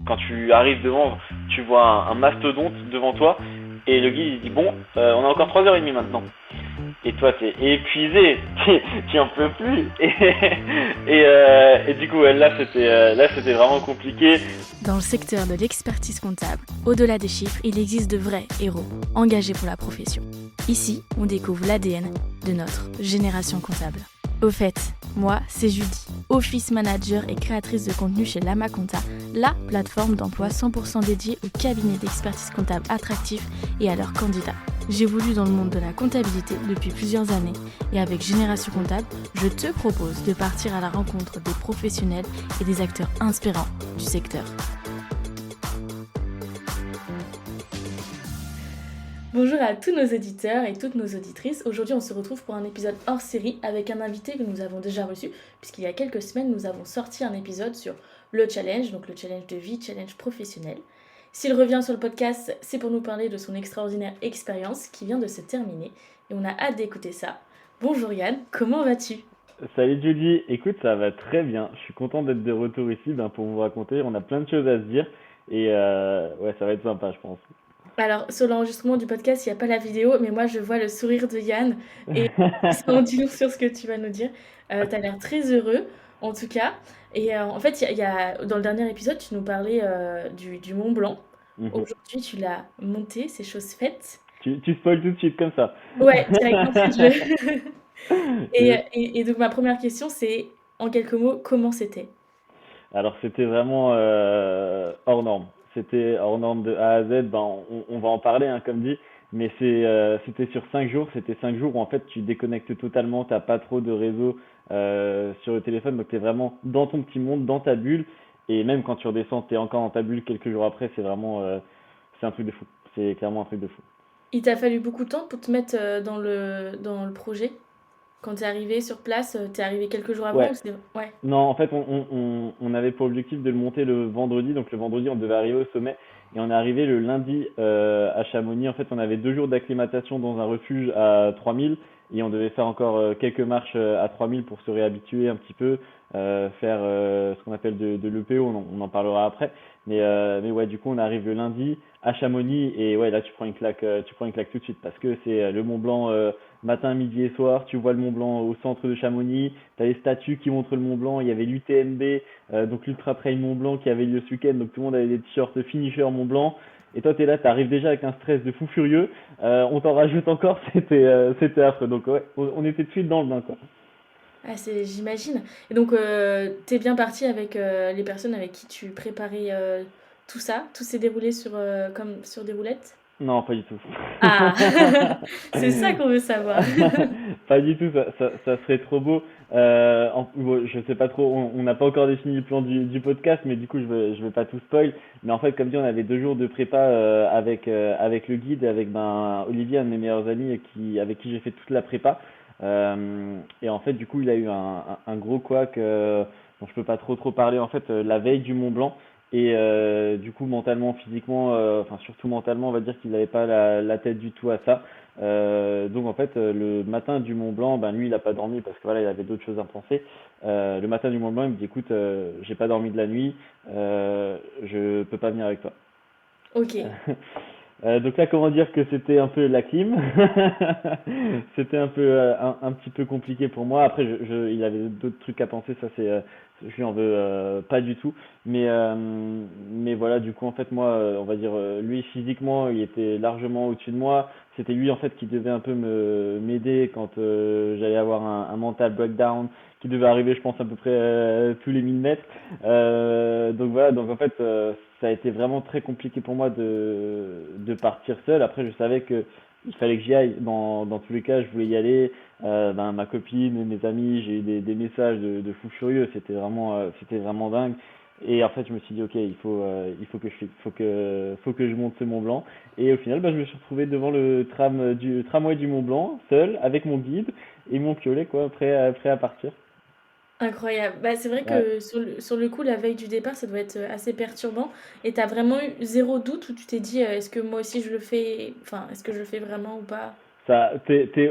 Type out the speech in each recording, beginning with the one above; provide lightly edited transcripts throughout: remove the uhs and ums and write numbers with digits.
Quand tu arrives devant, tu vois un mastodonte devant toi et le guide il dit bon, on a encore 3h30 maintenant. Et toi t'es épuisé, tu en peux plus. Et du coup là c'était vraiment compliqué. Dans le secteur de l'expertise comptable, au-delà des chiffres, il existe de vrais héros, engagés pour la profession. Ici, on découvre l'ADN de notre génération comptable. Au fait, moi, c'est Judy, Office Manager et créatrice de contenu chez Lama Compta, la plateforme d'emploi 100% dédiée aux cabinets d'expertise comptable attractifs et à leurs candidats. J'évolue dans le monde de la comptabilité depuis plusieurs années et avec Génération Comptable, je te propose de partir à la rencontre des professionnels et des acteurs inspirants du secteur. Bonjour à tous nos auditeurs et toutes nos auditrices. Aujourd'hui, on se retrouve pour un épisode hors série avec un invité que nous avons déjà reçu, puisqu'il y a quelques semaines, nous avons sorti un épisode sur le challenge, donc le challenge de vie, challenge professionnel. S'il revient sur le podcast, c'est pour nous parler de son extraordinaire expérience qui vient de se terminer et on a hâte d'écouter ça. Bonjour Yann, comment vas-tu ? Salut Julie, écoute ça va très bien, je suis content d'être de retour ici pour vous raconter, on a plein de choses à se dire et ouais ça va être sympa je pense. Alors, sur l'enregistrement du podcast, il n'y a pas la vidéo, mais moi, je vois le sourire de Yann et ça en dit long sur ce que tu vas nous dire. Tu as l'air très heureux, en tout cas. Et en fait, dans le dernier épisode, tu nous parlais du Mont Blanc. Mhm. Aujourd'hui, tu l'as monté, c'est chose faite. Tu spoil tout de suite comme ça. Ouais, direct d'entrée de jeu. Yes. Et donc, ma première question, c'est, en quelques mots, comment c'était ? Alors c'était vraiment hors norme. C'était hors norme de A à Z. Ben, on va en parler, hein, comme dit. Mais c'était sur 5 jours. C'était 5 jours où en fait tu déconnectes totalement. T'as pas trop de réseau sur le téléphone. Donc t'es vraiment dans ton petit monde, dans ta bulle. Et même quand tu redescends, t'es encore dans ta bulle quelques jours après. C'est vraiment, c'est un truc de fou. C'est clairement un truc de fou. Il t'a fallu beaucoup de temps pour te mettre dans le projet ? Quand t'es arrivé sur place, t'es arrivé quelques jours avant Ouais. ou c'est... Ouais. Non, en fait, on avait pour objectif de le monter le vendredi. Donc le vendredi, on devait arriver au sommet. Et on est arrivé le lundi à Chamonix. En fait, on avait 2 jours d'acclimatation dans un refuge à 3000. Et on devait faire encore quelques marches à 3000 pour se réhabituer un petit peu. Faire ce qu'on appelle de l'EPO, on en parlera après. Mais ouais, du coup, on arrive le lundi à Chamonix. Et ouais, là, tu prends une claque tout de suite. Parce que c'est le Mont Blanc matin, midi et soir. Tu vois le Mont Blanc au centre de Chamonix. T'as les statues qui montrent le Mont Blanc. Il y avait l'UTMB, donc l'Ultra Trail Mont Blanc qui avait lieu ce week-end. Donc tout le monde avait des t-shirts finisher Mont Blanc. Et toi, t'es là, t'arrives déjà avec un stress de fou furieux. On t'en rajoute encore, c'était affreux. Donc ouais, on était de suite dans le bain, quoi. Ah, j'imagine. Et donc, t'es bien parti avec les personnes avec qui tu préparais tout ça? Tout s'est déroulé comme sur des roulettes? Non, pas du tout. Ah, c'est ça qu'on veut savoir. Pas du tout, ça serait trop beau. Bon, je sais pas trop, on n'a pas encore défini le plan du podcast, mais du coup, je vais pas tout spoil. Mais en fait, comme dit, on avait 2 jours de prépa avec le guide et avec Olivier, un de mes meilleurs amis, avec qui j'ai fait toute la prépa. Et en fait, du coup, il a eu un gros couac dont je peux pas trop parler, en fait, la veille du Mont Blanc. Et du coup, mentalement, physiquement, enfin surtout mentalement, on va dire qu'il n'avait pas la tête du tout à ça. Donc en fait, le matin du Mont Blanc, ben lui, il a pas dormi parce que voilà, il avait d'autres choses à penser. Le matin du Mont Blanc, il me dit, écoute, j'ai pas dormi de la nuit, je peux pas venir avec toi. Ok. Donc là, comment dire que c'était un peu la clim. C'était un peu un petit peu compliqué pour moi. Après, il avait d'autres trucs à penser, ça c'est, je lui en veux pas du tout. Mais voilà, du coup, en fait, moi, on va dire, lui physiquement, il était largement au-dessus de moi. C'était lui en fait qui devait un peu me m'aider quand j'allais avoir un mental breakdown qui devait arriver, je pense, à peu près tous les 1000 mètres. Donc voilà, donc en fait, ça a été vraiment très compliqué pour moi de partir seul. Après, je savais que il fallait que j'y aille. Dans tous les cas, je voulais y aller. Ben, ma copine, mes amis, j'ai eu des messages de fou furieux. C'était vraiment dingue. Et en fait, je me suis dit, ok, il faut que faut que je monte ce Mont Blanc. Et au final, ben, je me suis retrouvé devant le tramway du Mont Blanc, seul, avec mon guide et mon piolet, quoi, prêt à partir. Incroyable. Bah, c'est vrai Ouais. que sur le coup, la veille du départ, ça doit être assez perturbant. Et t'as vraiment eu zéro doute où tu t'es dit, est-ce que moi aussi je le fais, enfin, est-ce que je le fais vraiment ou pas?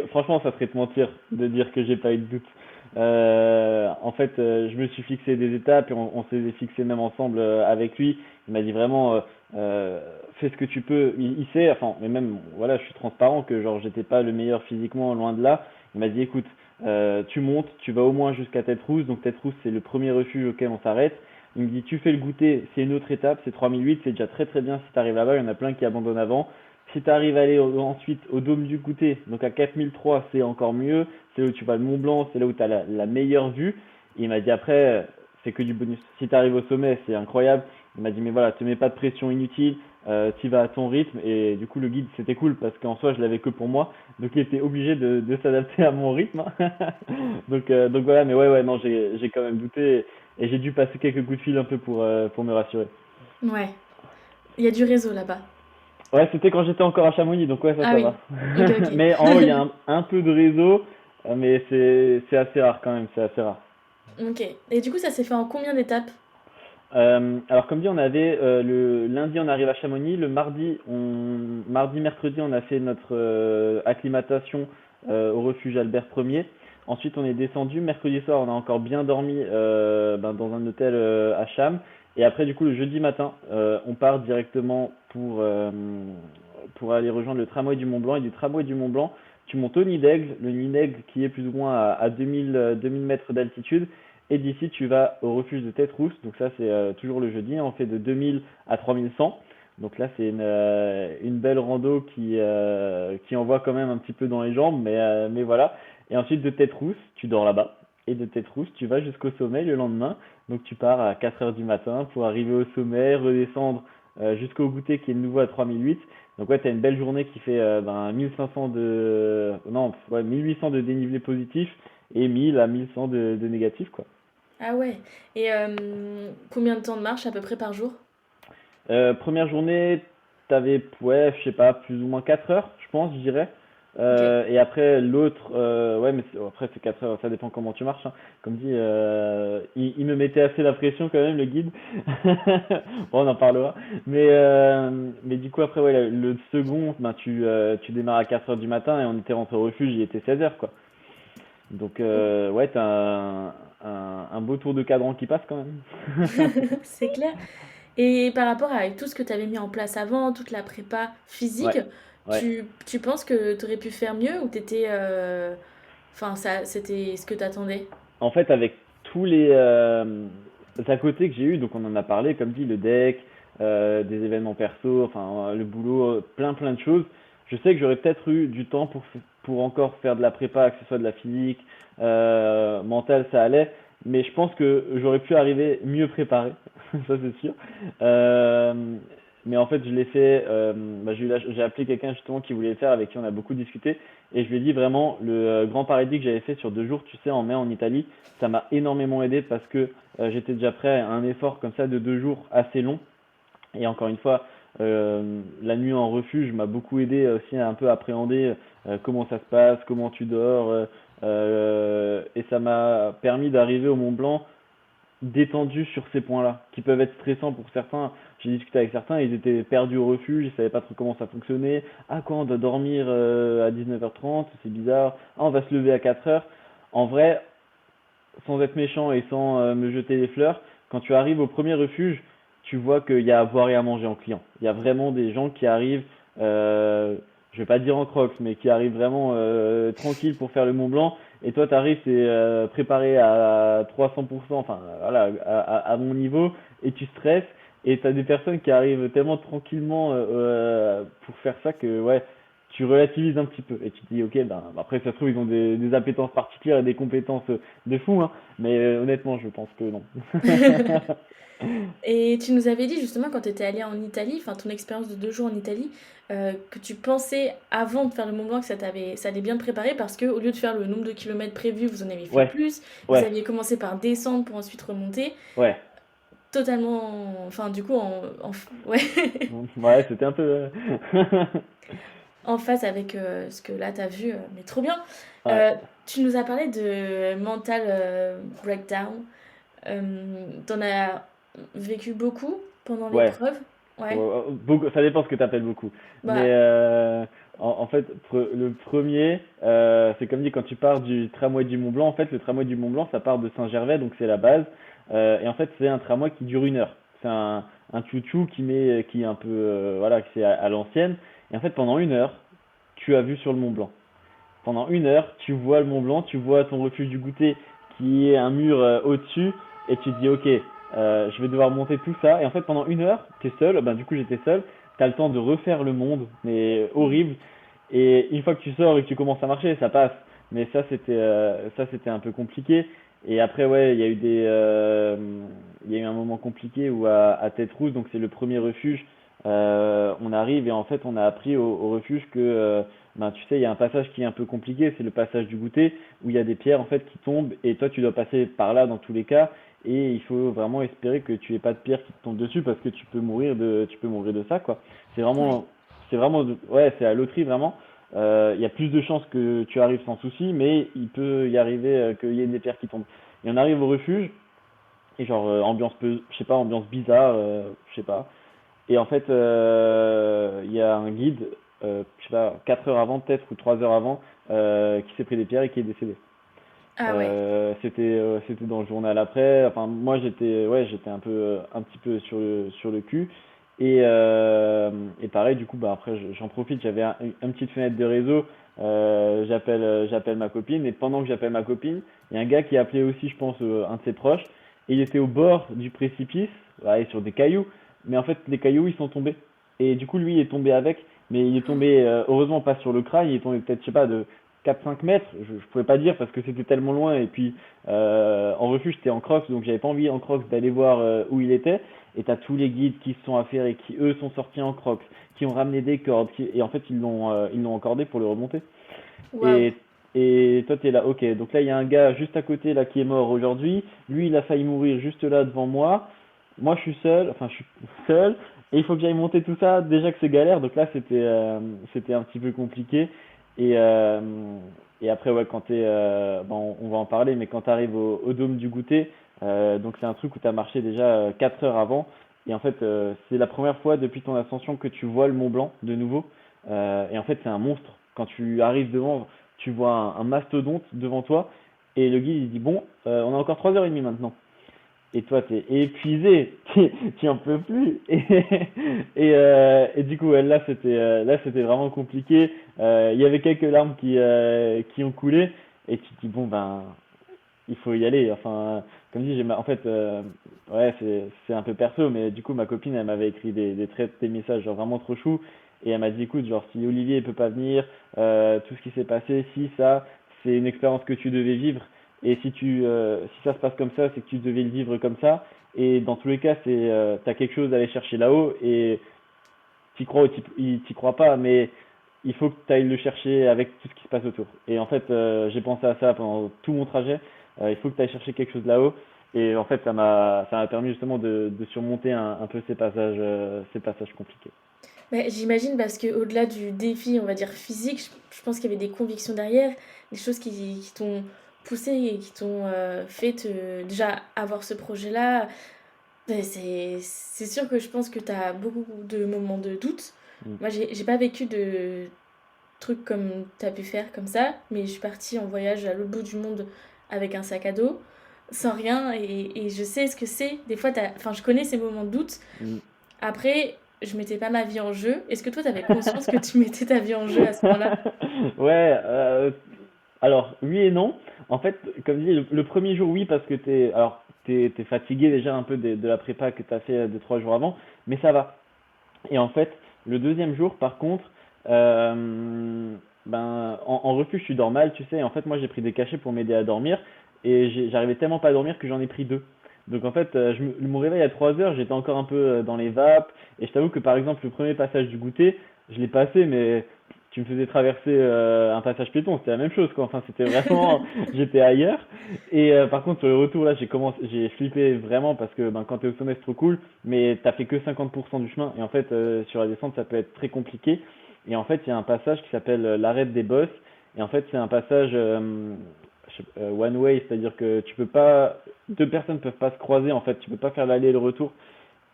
Franchement, ça serait te mentir de dire que j'ai pas eu de doute. En fait, je me suis fixé des étapes et on s'est fixé même ensemble avec lui. Il m'a dit vraiment, fais ce que tu peux. Il sait, enfin, mais même, voilà, je suis transparent que genre j'étais pas le meilleur physiquement, loin de là. Il m'a dit, écoute, tu montes, tu vas au moins jusqu'à Tête Rousse. Donc Tête Rousse, c'est le premier refuge auquel on s'arrête. Il me dit, tu fais le goûter, c'est une autre étape, c'est 3008, c'est déjà très très bien si tu arrives là-bas. Il y en a plein qui abandonnent avant. Si tu arrives à aller ensuite au Dôme du Goûter, donc à 4003, c'est encore mieux. C'est là où tu vas le Mont Blanc, c'est là où tu as la meilleure vue. Et il m'a dit après, c'est que du bonus. Si tu arrives au sommet, c'est incroyable. Il m'a dit, mais voilà, te mets pas de pression inutile, tu vas à ton rythme. Et du coup, le guide, c'était cool parce qu'en soi, je l'avais que pour moi. Donc, il était obligé de s'adapter à mon rythme. Donc voilà, mais ouais, non, j'ai quand même douté. Et j'ai dû passer quelques coups de fil un peu pour me rassurer. Ouais, il y a du réseau là-bas. Ouais, c'était quand j'étais encore à Chamonix, donc ouais, Ah ça oui, va. ok, ok. Mais en haut, il y a un peu de réseau, mais c'est assez rare quand même, c'est assez rare. Ok. Et du coup, ça s'est fait en combien d'étapes? Alors comme dit, on avait le lundi on arrive à Chamonix, le mardi mercredi on a fait notre acclimatation au refuge Albert Ier. Ensuite on est descendu, mercredi soir on a encore bien dormi dans un hôtel à Cham. Et après du coup le jeudi matin on part directement pour aller rejoindre le tramway du Mont Blanc. Et du tramway du Mont Blanc tu montes au Nid d'Aigle, le Nid d'Aigle qui est plus ou moins à 2000 mètres d'altitude. Et d'ici, tu vas au refuge de Tête Rousse. Donc ça, c'est toujours le jeudi. On fait de 2000 à 3100. Donc là, c'est une belle rando qui envoie quand même un petit peu dans les jambes. Mais voilà. Et ensuite, de Tête Rousse, tu dors là-bas. Et de Tête Rousse, tu vas jusqu'au sommet le lendemain. Donc tu pars à 4 heures du matin pour arriver au sommet, redescendre jusqu'au goûter qui est de nouveau à 3008. Donc ouais, tu as une belle journée qui fait 1500 de... Non, ouais, 1800 de dénivelé positif et 1000 à 1100 de négatif, quoi. Ah ouais. Et combien de temps de marche à peu près par jour? Première journée, t'avais, ouais, je sais pas, plus ou moins 4 heures, je pense, je dirais. Ok. Et après, l'autre, ouais, mais après, c'est 4 heures, ça dépend comment tu marches, hein. Comme dit, il me mettait assez la pression quand même, le guide. Bon, on en parlera. Mais du coup, après, ouais, le second, ben, tu démarres à 4 heures du matin et on était rentré au refuge, il était 16 heures, quoi. Donc, ouais, t'as un beau tour de cadran qui passe quand même. C'est clair. Et par rapport à tout ce que tu avais mis en place avant, toute la prépa physique, Ouais, ouais. tu penses que tu aurais pu faire mieux ou t'étais, enfin, ça, c'était ce que t'attendais? En fait, avec tous les à côté que j'ai eu, donc on en a parlé, comme dit, le deck, des événements perso, enfin le boulot, plein de choses. Je sais que j'aurais peut-être eu du temps pour encore faire de la prépa, que ce soit de la physique, mentale, ça allait. Mais je pense que j'aurais pu arriver mieux préparé, ça c'est sûr. Euh, mais en fait, je l'ai fait. J'ai appelé quelqu'un justement qui voulait le faire, avec qui on a beaucoup discuté. Et je lui ai dit vraiment, le Grand Paradis que j'avais fait sur 2 jours, tu sais, en mai en Italie, ça m'a énormément aidé parce que j'étais déjà prêt à un effort comme ça de 2 jours assez long. Et encore une fois, la nuit en refuge m'a beaucoup aidé aussi à un peu appréhender comment ça se passe, comment tu dors. Et ça m'a permis d'arriver au Mont Blanc détendu sur ces points-là, qui peuvent être stressants pour certains. J'ai discuté avec certains, ils étaient perdus au refuge, ils savaient pas trop comment ça fonctionnait. Ah, quoi, on doit dormir à 19h30, c'est bizarre. Ah, on va se lever à 4h. En vrai, sans être méchant et sans me jeter des fleurs, quand tu arrives au premier refuge, tu vois qu'il y a à boire et à manger en client. Il y a vraiment des gens qui arrivent, je vais pas dire en crocs, mais qui arrivent vraiment tranquilles pour faire le Mont Blanc. Et toi, tu arrives, c'est préparé à 300%, enfin voilà, à mon niveau, et tu stresses. Et tu as des personnes qui arrivent tellement tranquillement pour faire ça que ouais, tu relativises un petit peu. Et tu te dis, ok, ben après, ça se trouve, ils ont des appétences particulières et des compétences de fou, hein. Mais honnêtement, je pense que non. Et tu nous avais dit justement quand tu étais allé en Italie, enfin ton expérience de 2 jours en Italie, que tu pensais avant de faire le Mont Blanc que ça allait bien te préparer parce que au lieu de faire le nombre de kilomètres prévus, vous en avez fait Ouais, plus, vous ouais, aviez commencé par descendre pour ensuite remonter, ouais. totalement, enfin du coup ouais, Ouais, c'était un peu. en phase avec ce que là t'as vu, mais trop bien. Ouais, Euh, Tu nous as parlé de mental breakdown. T'en as vécu beaucoup pendant ouais. l'épreuve? Ouais. Ouais, beaucoup, ça dépend ce que tu appelles beaucoup. Mais Bah, En fait, le premier, c'est comme dit, quand tu pars du tramway du Mont Blanc, en fait, le tramway du Mont Blanc, ça part de Saint-Gervais, donc c'est la base. Et en fait, c'est un tramway qui dure 1 heure. C'est un chouchou qui est un peu, voilà, qui c'est à l'ancienne. Et en fait, pendant 1 heure, tu as vu sur le Mont Blanc. Pendant 1 heure, tu vois le Mont Blanc, tu vois ton refuge du goûter qui est un mur au-dessus, et tu te dis, ok, je vais devoir monter tout ça. Et en fait, pendant 1 heure, tu es seul, ben, du coup j'étais seul, tu as le temps de refaire le monde, mais horrible. Et une fois que tu sors et que tu commences à marcher, ça passe. Mais ça c'était un peu compliqué. Et après, ouais, il y a eu un moment compliqué où à Tête Rousse, donc c'est le premier refuge, on arrive et en fait on a appris au refuge que ben, tu sais, il y a un passage qui est un peu compliqué, c'est le passage du goûter, où il y a des pierres en fait qui tombent et toi tu dois passer par là dans tous les cas et il faut vraiment espérer que tu aies pas de pierre qui te tombe dessus parce que tu peux mourir de ça quoi. C'est Ouais. vraiment, ouais, c'est à loterie vraiment. Il y a plus de chances que tu arrives sans souci, mais il peut y arriver qu'il y ait des pierres qui tombent. Et on arrive au refuge et genre ambiance je sais pas, ambiance bizarre, je sais pas. Et en fait, il y a un guide, je sais pas, 4 heures avant peut-être ou 3 heures avant, qui s'est pris des pierres et qui est décédé. Ah ouais. C'était dans le journal après. Enfin, moi j'étais un petit peu sur le cul. Et pareil, du coup, bah après j'en profite. J'avais une petite fenêtre de réseau. J'appelle ma copine. Et pendant que j'appelle ma copine, il y a un gars qui a appelé aussi, je pense, un de ses proches. Et il était au bord du précipice, ouais, sur des cailloux. Mais en fait, les cailloux ils sont tombés. Et du coup, lui il est tombé avec. Mais il est tombé, heureusement pas sur le crâne. Il est tombé peut-être, je sais pas, de 4-5 mètres, je pouvais pas dire parce que c'était tellement loin et puis en refuge j'étais en crocs donc j'avais pas envie en crocs d'aller voir où il était et t'as tous les guides qui se sont affairés qui eux sont sortis en crocs qui ont ramené des cordes et en fait ils l'ont encordé pour le remonter Waouh. et toi t'es là ok donc là il y a un gars juste à côté là qui est mort aujourd'hui lui il a failli mourir juste là devant moi je suis seul enfin je suis seul et il faut que j'aille monter tout ça déjà que c'est galère donc là c'était un petit peu compliqué et, euh, et après, ouais, bon, on va en parler, mais quand tu arrives au dôme du goûter, donc c'est un truc où tu as marché déjà 4 heures avant. Et en fait, c'est la première fois depuis ton ascension que tu vois le Mont Blanc de nouveau. Et en fait, c'est un monstre. Quand tu arrives devant, tu vois un mastodonte devant toi. Et le guide, il dit, bon, on a encore 3h30 maintenant et toi t'es épuisé, tu en peux plus. Et du coup ouais, là c'était vraiment compliqué. Il y avait quelques larmes qui ont coulé et tu te dis bon ben il faut y aller. Enfin comme dit en fait ouais c'est un peu perso mais du coup ma copine elle m'avait écrit des messages genre vraiment trop chou et elle m'a dit écoute genre si Olivier peut pas venir tout ce qui s'est passé si ça c'est une expérience que tu devais vivre et si ça se passe comme ça, c'est que tu devais le vivre comme ça. Et dans tous les cas, t'as quelque chose à aller chercher là-haut et t'y crois ou t'y crois pas, mais il faut que tu ailles le chercher avec tout ce qui se passe autour. Et en fait, j'ai pensé à ça pendant tout mon trajet. Il faut que tu ailles chercher quelque chose là-haut. Et en fait, ça m'a permis justement de surmonter un peu ces passages compliqués. Bah, j'imagine parce que au-delà du défi, on va dire physique, je pense qu'il y avait des convictions derrière, des choses qui t'ont poussé et qui t'ont fait déjà avoir ce projet-là. C'est sûr que je pense que tu as beaucoup de moments de doute. Mm. Moi, j'ai pas vécu de trucs comme tu as pu faire comme ça, mais je suis partie en voyage à l'autre bout du monde avec un sac à dos, sans rien, et je sais ce que c'est. Des fois, enfin, je connais ces moments de doute. Mm. Après, je mettais pas ma vie en jeu. Est-ce que toi, tu avais conscience que tu mettais ta vie en jeu à ce moment-là? Ouais, alors oui et non. En fait, comme dit, le premier jour, oui, parce que t'es fatigué déjà un peu de la prépa que t'as fait 2, 3 jours avant, mais ça va. Et en fait, le deuxième jour, par contre, ben, en refuge, tu dors mal, tu sais. En fait, moi, j'ai pris des cachets pour m'aider à dormir, et j'arrivais tellement pas à dormir que j'en ai pris deux. Donc en fait, mon réveil à 3 heures, j'étais encore un peu dans les vapes, et je t'avoue que par exemple, le premier passage du goûter, je l'ai passé, mais tu me faisais traverser un passage piéton, c'était la même chose, quoi. Enfin, c'était vraiment, j'étais ailleurs. Et par contre, sur le retour, là, j'ai flippé vraiment parce que ben, quand t'es au sommet, c'est trop cool, mais t'as fait que 50% du chemin. Et en fait, sur la descente, ça peut être très compliqué. Et en fait, il y a un passage qui s'appelle l'arête des bosses. Et en fait, c'est un passage one way, c'est-à-dire que tu peux pas, deux personnes peuvent pas se croiser. En fait, tu peux pas faire l'aller et le retour.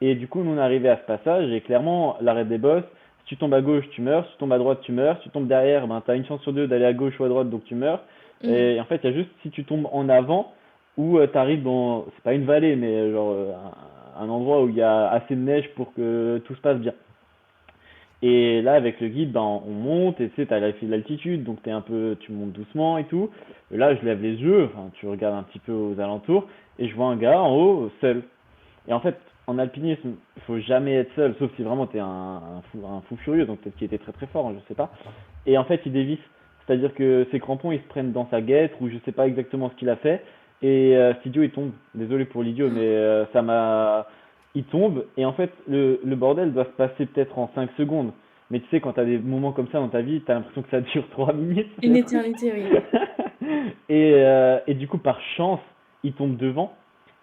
Et du coup, nous on est arrivé à ce passage et clairement, l'arrêt des bosses, Si tu tombes à gauche, tu meurs. Si tu tombes à droite, tu meurs. Si tu tombes derrière, ben, tu as une chance sur deux d'aller à gauche ou à droite, donc tu meurs. Mhm. Et en fait, il y a juste si tu tombes en avant ou tu arrives dans, c'est pas une vallée, mais genre un endroit où il y a assez de neige pour que tout se passe bien. Et là, avec le guide, ben, on monte et tu sais, t'as l'altitude, donc t'es un peu, tu montes doucement et tout. Et là, je lève les yeux, enfin, tu regardes un petit peu aux alentours et je vois un gars en haut, seul. Et en fait, en alpinisme, il faut jamais être seul, sauf si vraiment t'es un fou furieux, donc peut-être qu'il était très très fort, hein, je sais pas. Et en fait, il dévisse, c'est-à-dire que ses crampons, ils se prennent dans sa guêtre, ou je sais pas exactement ce qu'il a fait, et cet idiot, il tombe. Désolé pour l'idiot, mais ça m'a... Il tombe, et en fait, le bordel doit se passer peut-être en 5 secondes. Mais tu sais, quand t'as des moments comme ça dans ta vie, t'as l'impression que ça dure 3 minutes, Une le truc. éternité, oui. Et du coup, par chance, il tombe devant.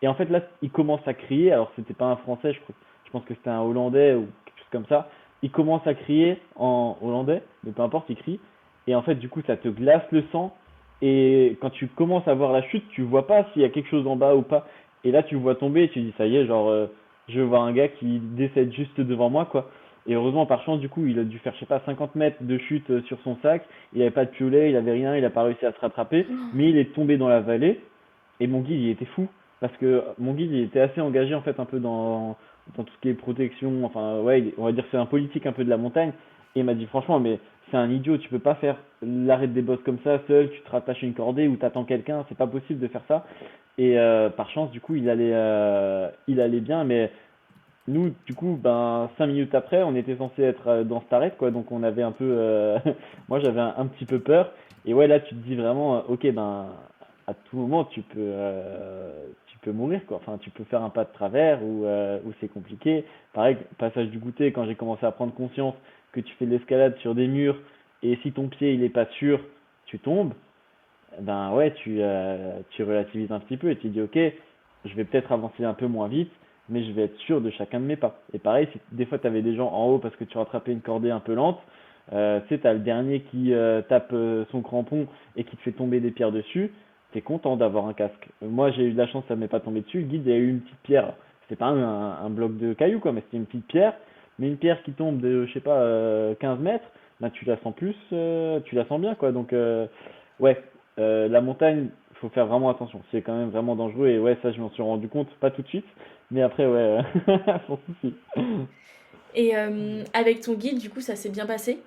Et en fait, là, il commence à crier. Alors, c'était pas un Français, je pense que c'était un Hollandais ou quelque chose comme ça. Il commence à crier en hollandais, mais peu importe, il crie. Et en fait, du coup, ça te glace le sang. Et quand tu commences à voir la chute, tu vois pas s'il y a quelque chose en bas ou pas. Et là, tu le vois tomber et tu dis, ça y est, genre, je vois un gars qui décède juste devant moi, quoi. Et heureusement, par chance, du coup, il a dû faire, je sais pas, 50 mètres de chute sur son sac. Il avait pas de piolet, il avait rien, il a pas réussi à se rattraper. Mais il est tombé dans la vallée. Et mon guide, il était fou. Parce que mon guide, il était assez engagé, en fait, un peu dans tout ce qui est protection. Enfin, ouais, on va dire que c'est un politique un peu de la montagne. Et il m'a dit, franchement, mais c'est un idiot, tu peux pas faire l'arrêt des bosses comme ça, seul, tu te rattaches à une cordée ou t'attends quelqu'un, c'est pas possible de faire ça. Et par chance, du coup, il allait bien, mais nous, du coup, ben, 5 minutes après, on était censé être dans Starret, quoi, donc on avait un peu, moi j'avais un petit peu peur, et ouais, là tu te dis vraiment, ok, ben, à tout moment tu peux mourir, quoi, enfin, tu peux faire un pas de travers ou c'est compliqué. Pareil, passage du goûter, quand j'ai commencé à prendre conscience que tu fais de l'escalade sur des murs, et si ton pied il est pas sûr, tu tombes, ben ouais, tu relativises un petit peu et tu dis, ok, je vais peut-être avancer un peu moins vite, mais je vais être sûr de chacun de mes pas. Et pareil, si des fois tu avais des gens en haut parce que tu rattrapais une cordée un peu lente, tu sais, tu as le dernier qui tape son crampon et qui te fait tomber des pierres dessus, tu es content d'avoir un casque. Moi, j'ai eu de la chance, ça ne m'est pas tombé dessus. Le guide, il a eu une petite pierre. C'était pas un bloc de cailloux, quoi, mais c'était une petite pierre. Mais une pierre qui tombe de, je sais pas, 15 mètres, bah, tu la sens plus, tu la sens bien, quoi. Donc, ouais, la montagne, il faut faire vraiment attention. C'est quand même vraiment dangereux. Et ouais, ça, je m'en suis rendu compte, pas tout de suite. Mais après, ouais, sans souci. Et avec ton guide, du coup, ça s'est bien passé?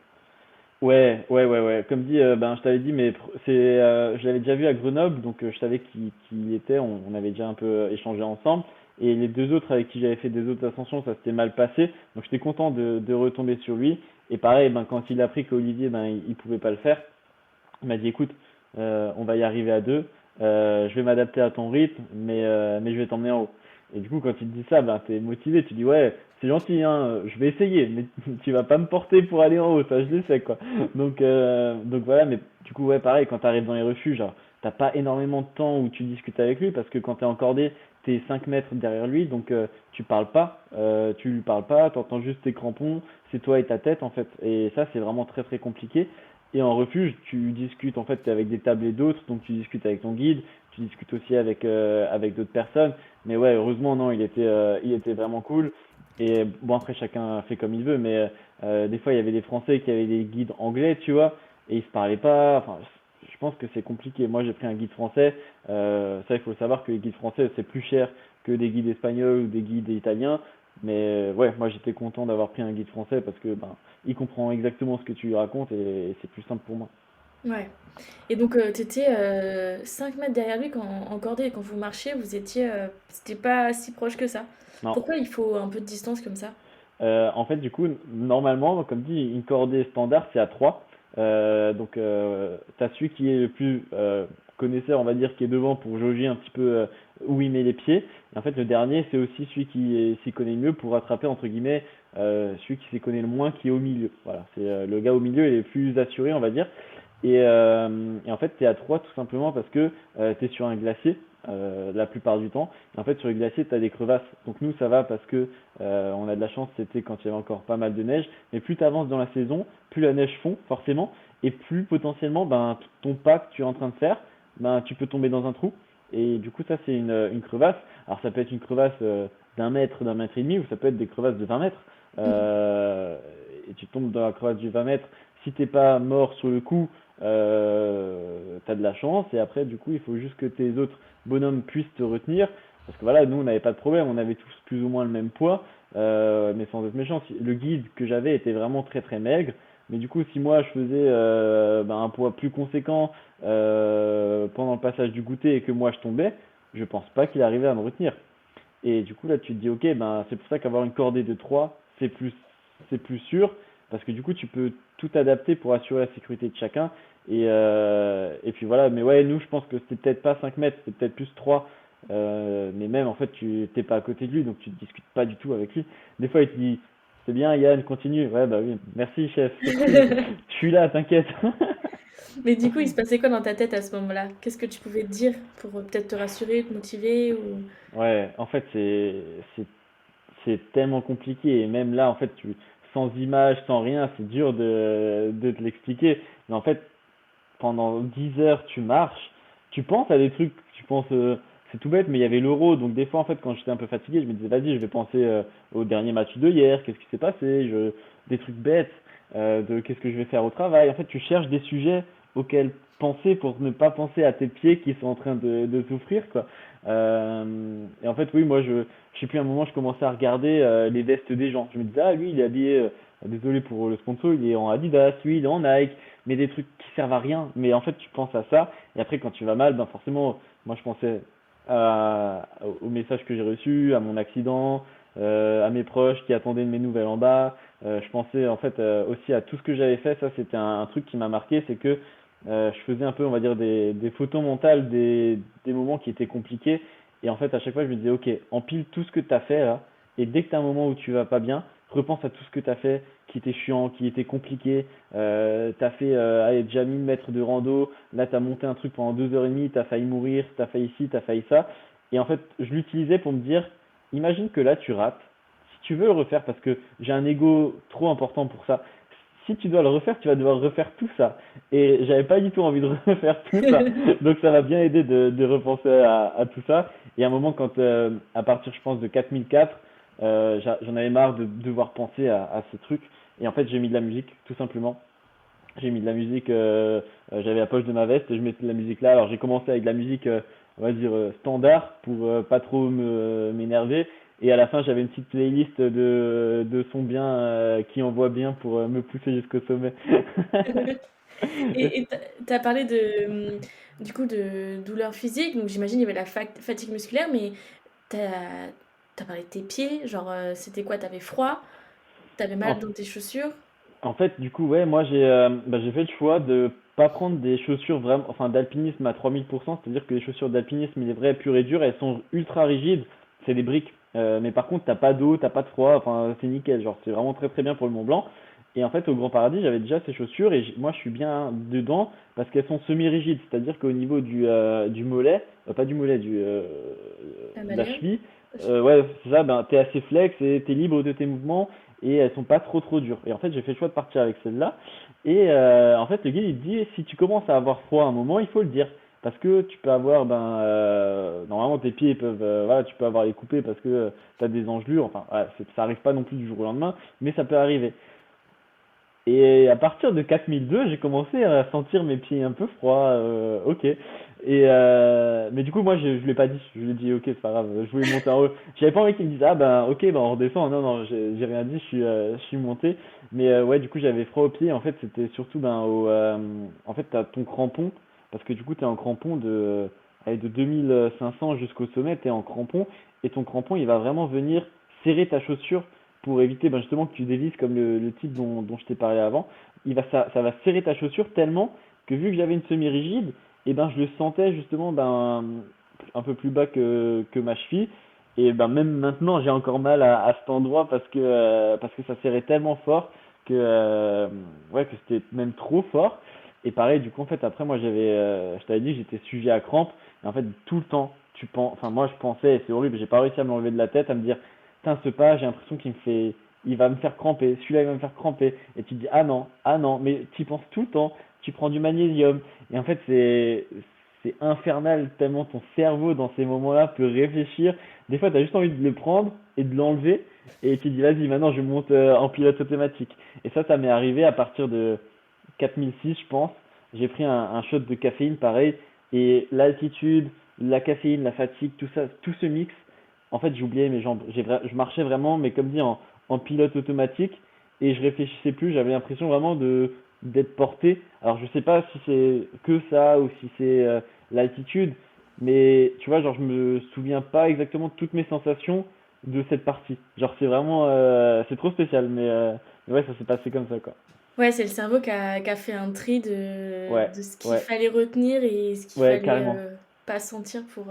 Ouais, ouais, ouais, ouais. Comme dit, ben, je t'avais dit, mais je l'avais déjà vu à Grenoble, donc je savais qui il était. On avait déjà un peu échangé ensemble. Et les deux autres avec qui j'avais fait des autres ascensions, ça s'était mal passé. Donc j'étais content de retomber sur lui. Et pareil, ben, quand il a appris qu'Olivier, ben, il pouvait pas le faire, il m'a dit, écoute, on va y arriver à deux. Je vais m'adapter à ton rythme, mais je vais t'emmener en haut. Et du coup, quand il te dit ça, ben, t'es motivé. Tu dis, ouais, c'est gentil, hein, je vais essayer, mais tu vas pas me porter pour aller en haut, ça je le sais, quoi. Donc voilà, mais du coup, ouais, pareil, quand t'arrives dans les refuges, genre, t'as pas énormément de temps où tu discutes avec lui, parce que quand t'es en cordée, t'es 5 mètres derrière lui, donc tu lui parles pas, t'entends juste tes crampons, c'est toi et ta tête, en fait. Et ça, c'est vraiment très très compliqué. Et en refuge, tu discutes en fait avec des tables et d'autres, donc tu discutes avec ton guide, tu discutes aussi avec d'autres personnes. Mais ouais, heureusement, non, il était vraiment cool. Et bon, après, chacun fait comme il veut, mais des fois, il y avait des Français qui avaient des guides anglais, tu vois, et ils se parlaient pas. Enfin, je pense que c'est compliqué. Moi, j'ai pris un guide français. Ça, il faut savoir que les guides français, c'est plus cher que des guides espagnols ou des guides italiens. Mais ouais, moi, j'étais content d'avoir pris un guide français parce que ben, il comprend exactement ce que tu lui racontes et c'est plus simple pour moi. Ouais. Et donc, t'étais 5 mètres derrière lui en cordée et quand vous marchiez, vous étiez, c'était pas si proche que ça. Non. Pourquoi il faut un peu de distance comme ça? En fait, du coup, normalement, comme dit, une cordée standard, c'est à 3. Donc, tu as celui qui est le plus connaisseur, on va dire, qui est devant pour jauger un petit peu où il met les pieds. Et en fait, le dernier, c'est aussi celui qui s'y connaît le mieux pour rattraper, entre guillemets, celui qui s'y connaît le moins, qui est au milieu. Voilà, c'est le gars au milieu, il est plus assuré, on va dire. Et en fait, tu es à 3 tout simplement parce que tu es sur un glacier la plupart du temps. Et en fait, sur les glaciers, tu as des crevasses. Donc nous, ça va parce que on a de la chance, c'était quand il y avait encore pas mal de neige. Mais plus tu avances dans la saison, plus la neige fond, forcément, et plus potentiellement, ben, ton pas que tu es en train de faire, ben, tu peux tomber dans un trou. Et du coup, ça, c'est une crevasse. Alors, ça peut être une crevasse d'un mètre et demi, ou ça peut être des crevasses de 20 mètres. Mhm. Euh, et tu tombes dans la crevasse du 20 mètres. Si t'es pas mort sur le coup, t'as de la chance. Et après, du coup, il faut juste que tes autres bonhommes puissent te retenir. Parce que voilà, nous, on n'avait pas de problème. On avait tous plus ou moins le même poids. Mais sans être méchant, le guide que j'avais était vraiment très très maigre. Mais du coup, si moi je faisais un poids plus conséquent pendant le passage du goûter et que moi je tombais, je pense pas qu'il arrivait à me retenir. Et du coup, là, tu te dis, ok, ben, c'est pour ça qu'avoir une cordée de 3 c'est plus sûr, parce que du coup, tu peux tout adapter pour assurer la sécurité de chacun. Et puis voilà, mais ouais, nous, je pense que c'était peut-être pas 5 mètres, c'était peut-être plus 3. Mais même, en fait, tu t'es pas à côté de lui, donc tu discutes pas du tout avec lui. Des fois, il te dit, c'est bien, Yann, continue. Ouais, bah oui, merci, chef, c'est cool. Je suis là, t'inquiète. Mais du coup, il se passait quoi dans ta tête à ce moment-là? Qu'est-ce que tu pouvais te dire pour peut-être te rassurer, te motiver ou... Ouais, en fait, c'est tellement compliqué. Et même là, en fait, sans image, sans rien, c'est dur de te l'expliquer. Mais en fait, pendant 10 heures, tu marches, tu penses à des trucs, c'est tout bête, mais il y avait l'euro. Donc, des fois, en fait, quand j'étais un peu fatigué, je me disais, vas-y, je vais penser au dernier match de hier, qu'est-ce qui s'est passé, des trucs bêtes, de qu'est-ce que je vais faire au travail. En fait, tu cherches des sujets auxquels penser pour ne pas penser à tes pieds qui sont en train de souffrir, quoi. Et en fait, oui, moi, je sais plus, à un moment, je commençais à regarder les vestes des gens. Je me disais, ah, lui, il est habillé, désolé pour le sponsor, il est en Adidas, lui, il est en Nike, mais des trucs qui servent à rien. Mais en fait, tu penses à ça, et après, quand tu vas mal, ben forcément, moi, je pensais au message que j'ai reçu, à mon accident, à mes proches qui attendaient de mes nouvelles en bas. Je pensais en fait aussi à tout ce que j'avais fait. Ça, c'était un truc qui m'a marqué, c'est que je faisais un peu, on va dire, des photos mentales des moments qui étaient compliqués. Et en fait, à chaque fois, je me disais, ok, empile tout ce que tu as fait là. Et dès que tu as un moment où tu vas pas bien, repense à tout ce que tu as fait qui était chiant, qui était compliqué. Tu as fait allez, déjà 1000 mètres de rando. Là, tu as monté un truc pendant 2h30. Tu as failli mourir. Tu as failli ci, tu as failli ça. Et en fait, je l'utilisais pour me dire, imagine que là, tu rates. Si tu veux le refaire, parce que j'ai un ego trop important pour ça, si tu dois le refaire, tu vas devoir refaire tout ça. Et j'avais pas du tout envie de refaire tout ça. Donc ça m'a bien aidé de repenser à tout ça. Et à un moment, quand à partir, je pense, de 4004, j'en avais marre de devoir penser à ces trucs. Et en fait, j'ai mis de la musique, tout simplement. J'ai mis de la musique, j'avais la poche de ma veste et je mettais de la musique là. Alors j'ai commencé avec de la musique, on va dire standard pour pas trop m'énerver. Et à la fin, j'avais une petite playlist de sons bien qui envoient bien pour me pousser jusqu'au sommet. Et t'as parlé de, du coup, de douleur physique, donc j'imagine il y avait la fatigue musculaire, mais t'as, t'as parlé de tes pieds, genre c'était quoi? T'avais froid? T'avais mal En, dans tes chaussures? en fait, du coup, ouais, moi j'ai fait le choix de pas prendre des chaussures vraiment, enfin d'alpinisme à 3000%, c'est-à-dire que les chaussures d'alpinisme, les vraies pures et dures, elles sont ultra rigides, c'est des briques. Mais par contre, t'as pas d'eau, t'as pas de froid, enfin c'est nickel, genre c'est vraiment très très bien pour le Mont Blanc. Et en fait, au Grand Paradis, j'avais déjà ces chaussures et moi je suis bien dedans parce qu'elles sont semi-rigides, c'est-à-dire qu'au niveau du mollet, pas du mollet, La de la malléole? cheville, ouais, c'est ça, ben t'es assez flex et t'es libre de tes mouvements et elles sont pas trop trop dures. Et en fait, j'ai fait le choix de partir avec celle-là. Et en fait, le guide il te dit si tu commences à avoir froid à un moment, il faut le dire. Parce que tu peux avoir, normalement tes pieds peuvent, voilà, tu peux avoir les coupés parce que tu as des engelures. Enfin, voilà, ça arrive pas non plus du jour au lendemain, mais ça peut arriver. Et à partir de 4002, j'ai commencé à sentir mes pieds un peu froids. Ok. Mais du coup, moi, je l'ai pas dit. Je lui ai dit, ok, c'est pas grave. Je voulais monter en haut. J'avais pas envie qu'il me dise, ah ben, ok, ben on redescend. Non, non, j'ai rien dit. Je suis monté. Mais ouais, du coup, j'avais froid aux pieds. En fait, c'était surtout en fait, t'as ton crampon parce que du coup, t'es en crampon allez, de 2500 jusqu'au sommet. T'es en crampon et ton crampon, il va vraiment venir serrer ta chaussure pour éviter ben, justement que tu dévisses comme le type dont je t'ai parlé avant. Ça va serrer ta chaussure tellement que vu que j'avais une semi-rigide, et ben je le sentais justement un peu plus bas que ma cheville. Et ben même maintenant j'ai encore mal à cet endroit parce que ça serrait tellement fort ouais que c'était même trop fort. Et pareil du coup en fait après moi je t'avais dit que j'étais sujet à crampes et en fait tout le temps tu penses enfin moi je pensais et c'est horrible j'ai pas réussi à me l'enlever de la tête à me dire putain ce pas j'ai l'impression il va me faire cramper celui-là il va me faire cramper et tu te dis ah non mais tu y penses tout le temps tu prends du magnésium et en fait c'est infernal tellement ton cerveau dans ces moments-là peut réfléchir des fois tu as juste envie de le prendre et de l'enlever. Et tu dis, vas-y, maintenant je monte en pilote automatique. Et ça m'est arrivé à partir de 4006, je pense. J'ai pris un shot de caféine, pareil. Et l'altitude, la caféine, la fatigue, tout ça, tout ce mix. En fait, j'oubliais mes jambes. Je marchais vraiment, mais comme dit, en pilote automatique. Et je réfléchissais plus. J'avais l'impression vraiment d'être porté. Alors, je sais pas si c'est que ça ou si c'est l'altitude. Mais tu vois, genre, je me souviens pas exactement de toutes mes sensations de cette partie. Genre, c'est vraiment, c'est trop spécial, mais ouais, ça s'est passé comme ça, quoi. Ouais, c'est le cerveau qui a fait un tri Ouais, de ce qu'il ouais, fallait retenir et ce qu'il ouais, fallait carrément, pas sentir pour.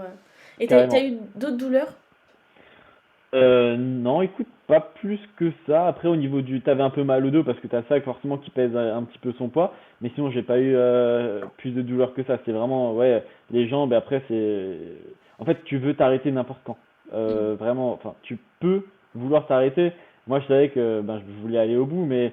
Et t'as carrément. eu d'autres douleurs? Non, écoute, pas plus que ça. Après, au niveau t'avais un peu mal au dos parce que t'as ça forcément qui pèse un petit peu son poids. Mais sinon, j'ai pas eu plus de douleur que ça. C'est vraiment, ouais, les jambes. Et après, en fait, tu veux t'arrêter n'importe quand. Mm. Vraiment, enfin, tu peux vouloir t'arrêter. Moi, je savais que ben, je voulais aller au bout, mais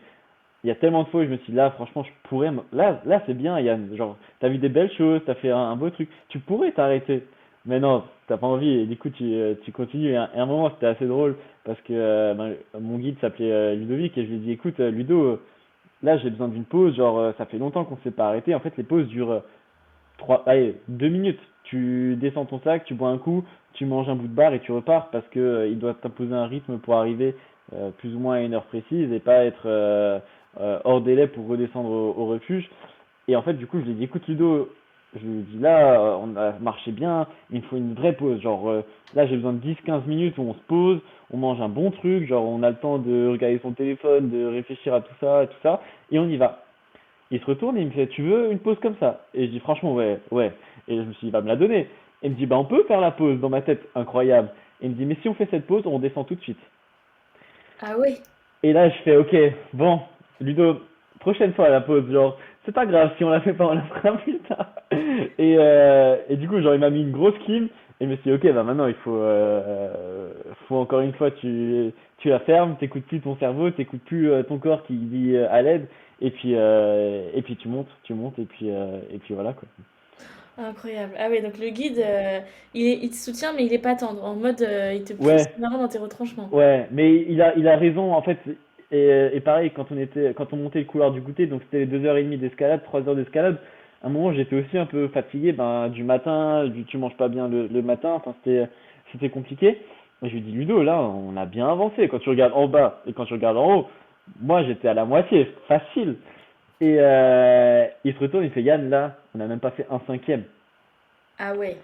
il y a tellement de fois où je me suis dit, là, franchement, je pourrais. Là, c'est bien, Yann. Genre, t'as vu des belles choses, t'as fait un beau truc. Tu pourrais t'arrêter. Mais non, t'as pas envie. Et du coup, tu continues. Et à un moment, c'était assez drôle parce que ben, mon guide s'appelait Ludovic et je lui ai dit, écoute, Ludo, là, j'ai besoin d'une pause. Genre, ça fait longtemps qu'on s'est pas arrêté. En fait, les pauses durent 2 minutes. Tu descends ton sac, tu bois un coup, tu manges un bout de bar et tu repars parce que il doit t'imposer un rythme pour arriver plus ou moins à une heure précise et pas être hors délai pour redescendre au refuge. Et en fait, du coup, je lui ai dit, écoute Ludo, je lui ai dit là, on a marché bien, il me faut une vraie pause. Genre, là, j'ai besoin de 10-15 minutes où on se pose, on mange un bon truc, genre, on a le temps de regarder son téléphone, de réfléchir à tout ça, et on y va. Il se retourne et il me fait, tu veux une pause comme ça? Et je dis, franchement, ouais, ouais. Et je me suis dit, il va me la donner. Et il me dit, bah, on peut faire la pause dans ma tête, incroyable. Et il me dit, mais si on fait cette pause, on descend tout de suite. Ah ouais. Et là, je fais, ok, bon, Ludo, prochaine fois la pause, genre, c'est pas grave, si on la fait pas, on la fera plus tard. Et du coup, genre, il m'a mis une grosse clim, et je me suis dit, ok, bah maintenant, faut encore une fois, tu la fermes, t'écoutes plus ton cerveau, t'écoutes plus ton corps qui dit à l'aide, et puis tu montes, et puis voilà, quoi. Incroyable. Ah ouais, donc le guide, il te soutient, mais il est pas tendre. En mode, il te pousse Ouais, vraiment dans tes retranchements. ouais, mais il a raison en fait. Et pareil, quand on montait le couloir du goûter, donc c'était 2h30 d'escalade, 3 heures d'escalade. À un moment, j'étais aussi un peu fatigué, ben du matin, tu manges pas bien le matin, enfin c'était compliqué. Et je lui dis Ludo, là, on a bien avancé. Quand tu regardes en bas et quand tu regardes en haut, moi j'étais à la moitié, facile. Et il se retourne, il fait Yann, là, on n'a même pas fait un cinquième. Ah ouais.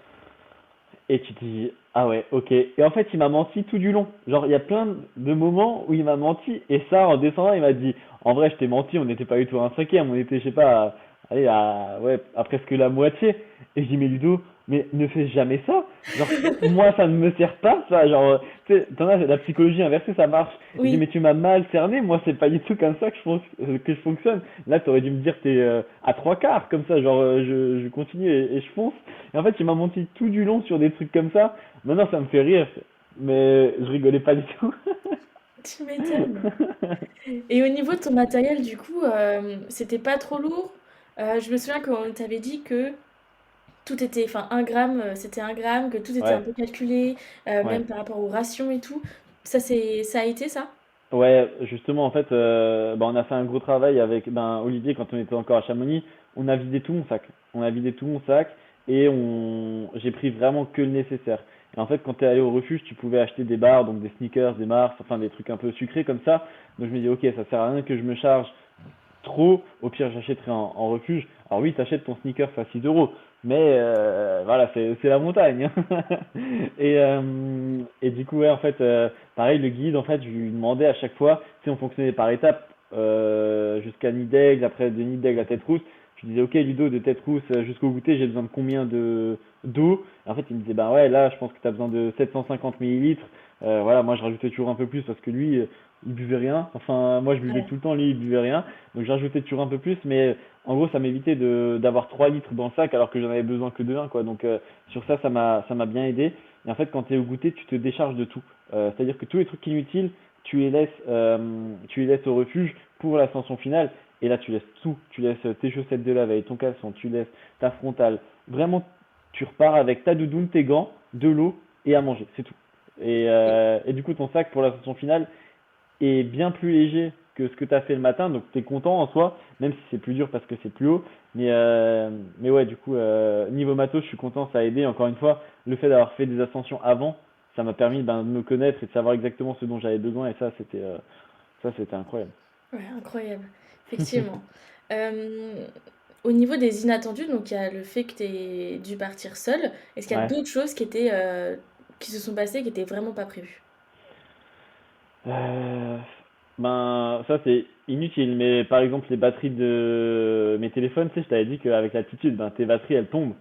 Et tu te dis, ah ouais, ok. Et en fait, il m'a menti tout du long. Genre, il y a plein de moments où il m'a menti. Et ça, en descendant, il m'a dit, en vrai, je t'ai menti, on n'était pas du tout à un cinquième. On était, je sais pas, allez, ouais, à presque la moitié. Et je dis, mais Ludo, mais ne fais jamais ça. Genre, moi, ça ne me sert pas, ça. Genre, tu sais, t'en as, la psychologie inversée, ça marche. Il dit, Oui. mais tu m'as mal cerné. Moi, c'est pas du tout comme ça que je fonctionne. Là, t'aurais dû me dire, t'es à trois quarts, comme ça. Genre, je continue et je fonce. Et en fait, il m'a menti tout du long sur des trucs comme ça. Maintenant, ça me fait rire, mais je rigolais pas du tout. Tu m'étonnes. Et au niveau de ton matériel, du coup, c'était pas trop lourd. Je me souviens qu'on t'avait dit que tout était, enfin, 1 gramme, c'était 1 gramme, que tout était un Ouais, peu calculé, ouais. même par rapport aux rations et tout. Ça a été ça? Ouais, justement, en fait, bah, on a fait un gros travail avec ben, Olivier quand on était encore à Chamonix. On a vidé tout mon sac. On a vidé tout mon sac et j'ai pris vraiment que le nécessaire. Et en fait, quand tu es allé au refuge, tu pouvais acheter des bars, donc des sneakers, des Mars, enfin des trucs un peu sucrés comme ça. Donc je me dis, ok, ça sert à rien que je me charge trop, au pire j'achèterai en refuge. Alors oui, t'achètes ton sneakers à 6 euros, mais voilà, c'est la montagne. Et du coup, ouais, en fait, pareil, le guide, en fait, je lui demandais à chaque fois, si on fonctionnait par étapes, jusqu'à Nid d'Aigle, après de Nid d'Aigle à Tête Rousse, je lui disais, ok, Ludo, de Tête Rousse jusqu'au goûter, j'ai besoin de combien d'eau? En fait, il me disait, bah ouais, là, je pense que tu as besoin de 750 millilitres. Voilà, moi, je rajoutais toujours un peu plus parce que lui, il buvait rien. Enfin, moi, je buvais Ouais. tout le temps, lui, il buvait rien. Donc, je rajoutais toujours un peu plus, mais en gros, ça m'évitait d'avoir 3 litres dans le sac alors que j'en avais besoin que de 1, quoi. Donc, sur ça, ça m'a bien aidé. Et en fait, quand tu es au goûter, tu te décharges de tout. C'est-à-dire que tous les trucs inutiles, tu les laisses au refuge pour l'ascension finale. Et là, tu laisses tout. Tu laisses tes chaussettes de la veille, ton caleçon, tu laisses ta frontale. Vraiment, tu repars avec ta doudoune, tes gants, de l'eau et à manger. C'est tout. Et du coup, ton sac pour l'ascension finale est bien plus léger que ce que tu as fait le matin, donc tu es content en soi, même si c'est plus dur parce que c'est plus haut. Mais ouais, du coup, niveau matos, je suis content, ça a aidé. Encore une fois, le fait d'avoir fait des ascensions avant, ça m'a permis ben, de me connaître et de savoir exactement ce dont j'avais besoin, et ça, c'était incroyable. Ouais, incroyable, effectivement. Euh, Au niveau des inattendus, donc il y a le fait que tu aies dû partir seul. Est-ce qu'il y a Ouais. d'autres choses qui se sont passées qui étaient vraiment pas prévues? Euh, Ben, ça c'est inutile, mais par exemple les batteries de mes téléphones, tu sais, je t'avais dit qu'avec l'altitude, ben, tes batteries elles tombent.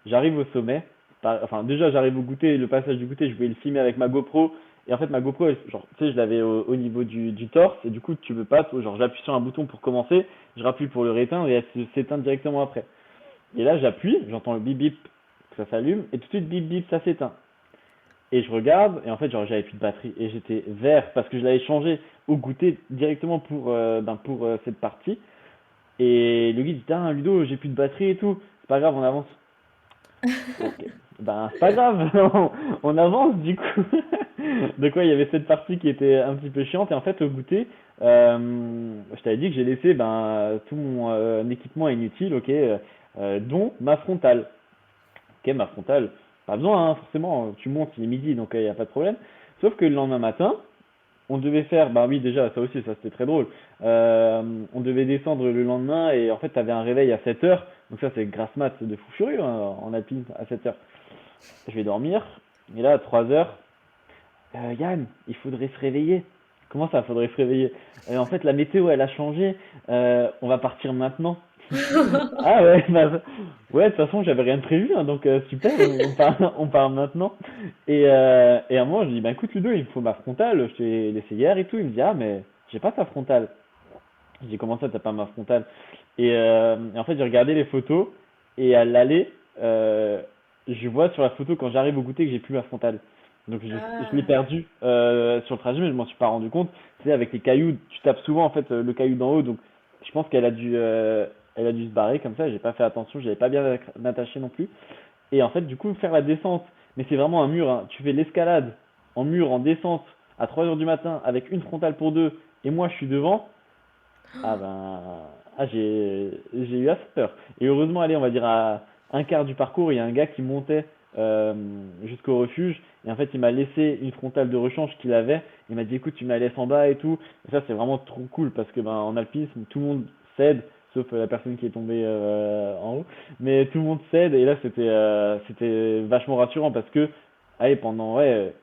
J'arrive au sommet, enfin déjà j'arrive au goûter, le passage du goûter, je voulais le filmer avec ma GoPro, et en fait ma GoPro, genre, tu sais, je l'avais au niveau du torse, et du coup tu peux pas, genre j'appuie sur un bouton pour commencer, je rappuie pour le réteindre, et elle s'éteint directement après. Et là j'appuie, j'entends le bip bip, ça s'allume, et tout de suite bip bip, ça s'éteint. Et je regarde, et en fait, genre, j'avais plus de batterie. Et j'étais vert parce que je l'avais changé au goûter directement pour cette partie. Et le guide dit, ah, Ludo, j'ai plus de batterie et tout. C'est pas grave, on avance. Ok. Ben, c'est pas grave, on avance du coup. Donc, ouais, il y avait cette partie qui était un petit peu chiante. Et en fait, au goûter, je t'avais dit que j'ai laissé ben, tout mon équipement inutile, ok, dont ma frontale. Ok, ma frontale, pas besoin, hein, forcément, tu montes, il est midi, donc il n'y a pas de problème. Sauf que le lendemain matin, on devait faire, bah oui, déjà, ça aussi, ça c'était très drôle. On devait descendre le lendemain et en fait, tu avais un réveil à 7 heures. Donc ça, c'est grasse mat de fou furieux hein, en alpine à 7 heures. Je vais dormir, et là, à 3 heures, Yann, il faudrait se réveiller. Comment ça, faudrait se réveiller? En fait, la météo, elle a changé. On va partir maintenant. Ah ouais, bah, ouais, de toute façon, j'avais rien de prévu, hein, donc super, on part maintenant. Et à un moment, je dis, bah écoute Ludo, il me faut ma frontale, je t'ai laissé hier et tout. Il me dit, ah mais j'ai pas ta frontale. Je dis, comment ça, t'as pas ma frontale? Et en fait, j'ai regardé les photos, et à l'aller, je vois sur la photo quand j'arrive au goûter que j'ai plus ma frontale. Donc je l'ai Ah, perdu sur le trajet, mais je m'en suis pas rendu compte. Tu sais, avec les cailloux, tu tapes souvent en fait le caillou d'en haut, donc je pense qu'elle a dû se barrer comme ça. J'ai pas fait attention, j'avais pas bien attaché non plus. Et en fait, du coup, faire la descente, mais c'est vraiment un mur, hein. Tu fais l'escalade en mur, en descente, à 3 heures du matin, avec une frontale pour deux, et moi je suis devant. Ah ben, j'ai eu assez peur. Et heureusement, allez, on va dire à un quart du parcours, il y a un gars qui montait euh, jusqu'au refuge. Et en fait, il m'a laissé une frontale de rechange qu'il avait. Il m'a dit, écoute, tu me la laisses en bas et tout. Et ça, c'est vraiment trop cool parce que ben, en alpinisme, tout le monde cède, sauf la personne qui est tombée en haut. Mais tout le monde cède. Et là, c'était vachement rassurant parce que, allez, pendant ouais,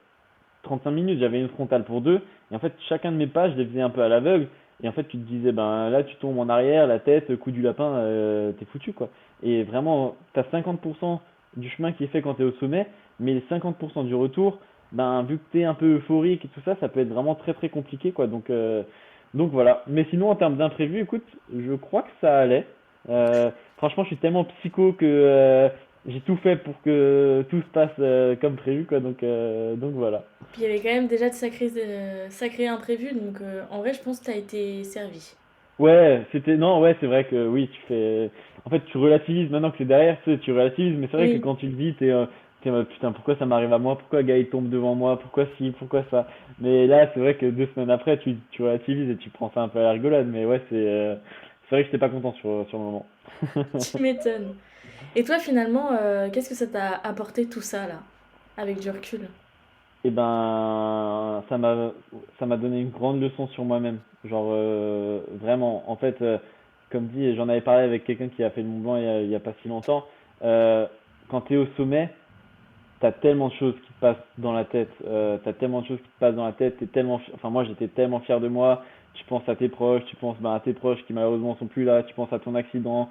35 minutes, j'avais une frontale pour deux. Et en fait, chacun de mes pas, je les faisais un peu à l'aveugle. Et en fait, tu te disais, ben là, tu tombes en arrière, la tête, coup du lapin, t'es foutu, quoi. Et vraiment, t'as 50% du chemin qui est fait quand t'es au sommet, mais les 50% du retour, ben, vu que t'es un peu euphorique et tout ça, ça peut être vraiment très très compliqué, quoi. Donc voilà. Mais sinon, en termes d'imprévu, écoute, je crois que ça allait. Franchement, je suis tellement psycho que j'ai tout fait pour que tout se passe comme prévu, quoi. Donc voilà. puis il y avait quand même déjà de sacrés imprévus, donc en vrai, je pense que t'as été servi. Ouais, non, ouais, c'est vrai que oui, en fait, tu relativises maintenant que c'est derrière, tu relativises, mais c'est vrai que Oui. quand tu le vis, t'es en mode, putain, pourquoi ça m'arrive à moi, pourquoi le gars il tombe devant moi, pourquoi ci, pourquoi ça. Mais là, c'est vrai que 2 semaines après, tu relativises et tu prends ça un peu à la rigolade, mais ouais, c'est vrai que j'étais pas content sur le moment. Tu m'étonnes. Et toi, finalement, qu'est-ce que ça t'a apporté tout ça, là, avec du recul? Et ben, ça m'a donné une grande leçon sur moi-même. Genre, vraiment, en fait, comme dit, j'en avais parlé avec quelqu'un qui a fait le Mont Blanc il y a pas si longtemps. Euh, Quand tu es au sommet, t'as tellement de choses qui te passent dans la tête. T'as tellement de choses qui te passent dans la tête. T'es tellement, enfin, moi, j'étais tellement fier de moi. Tu penses à tes proches, tu penses ben, à tes proches qui malheureusement sont plus là. Tu penses à ton accident.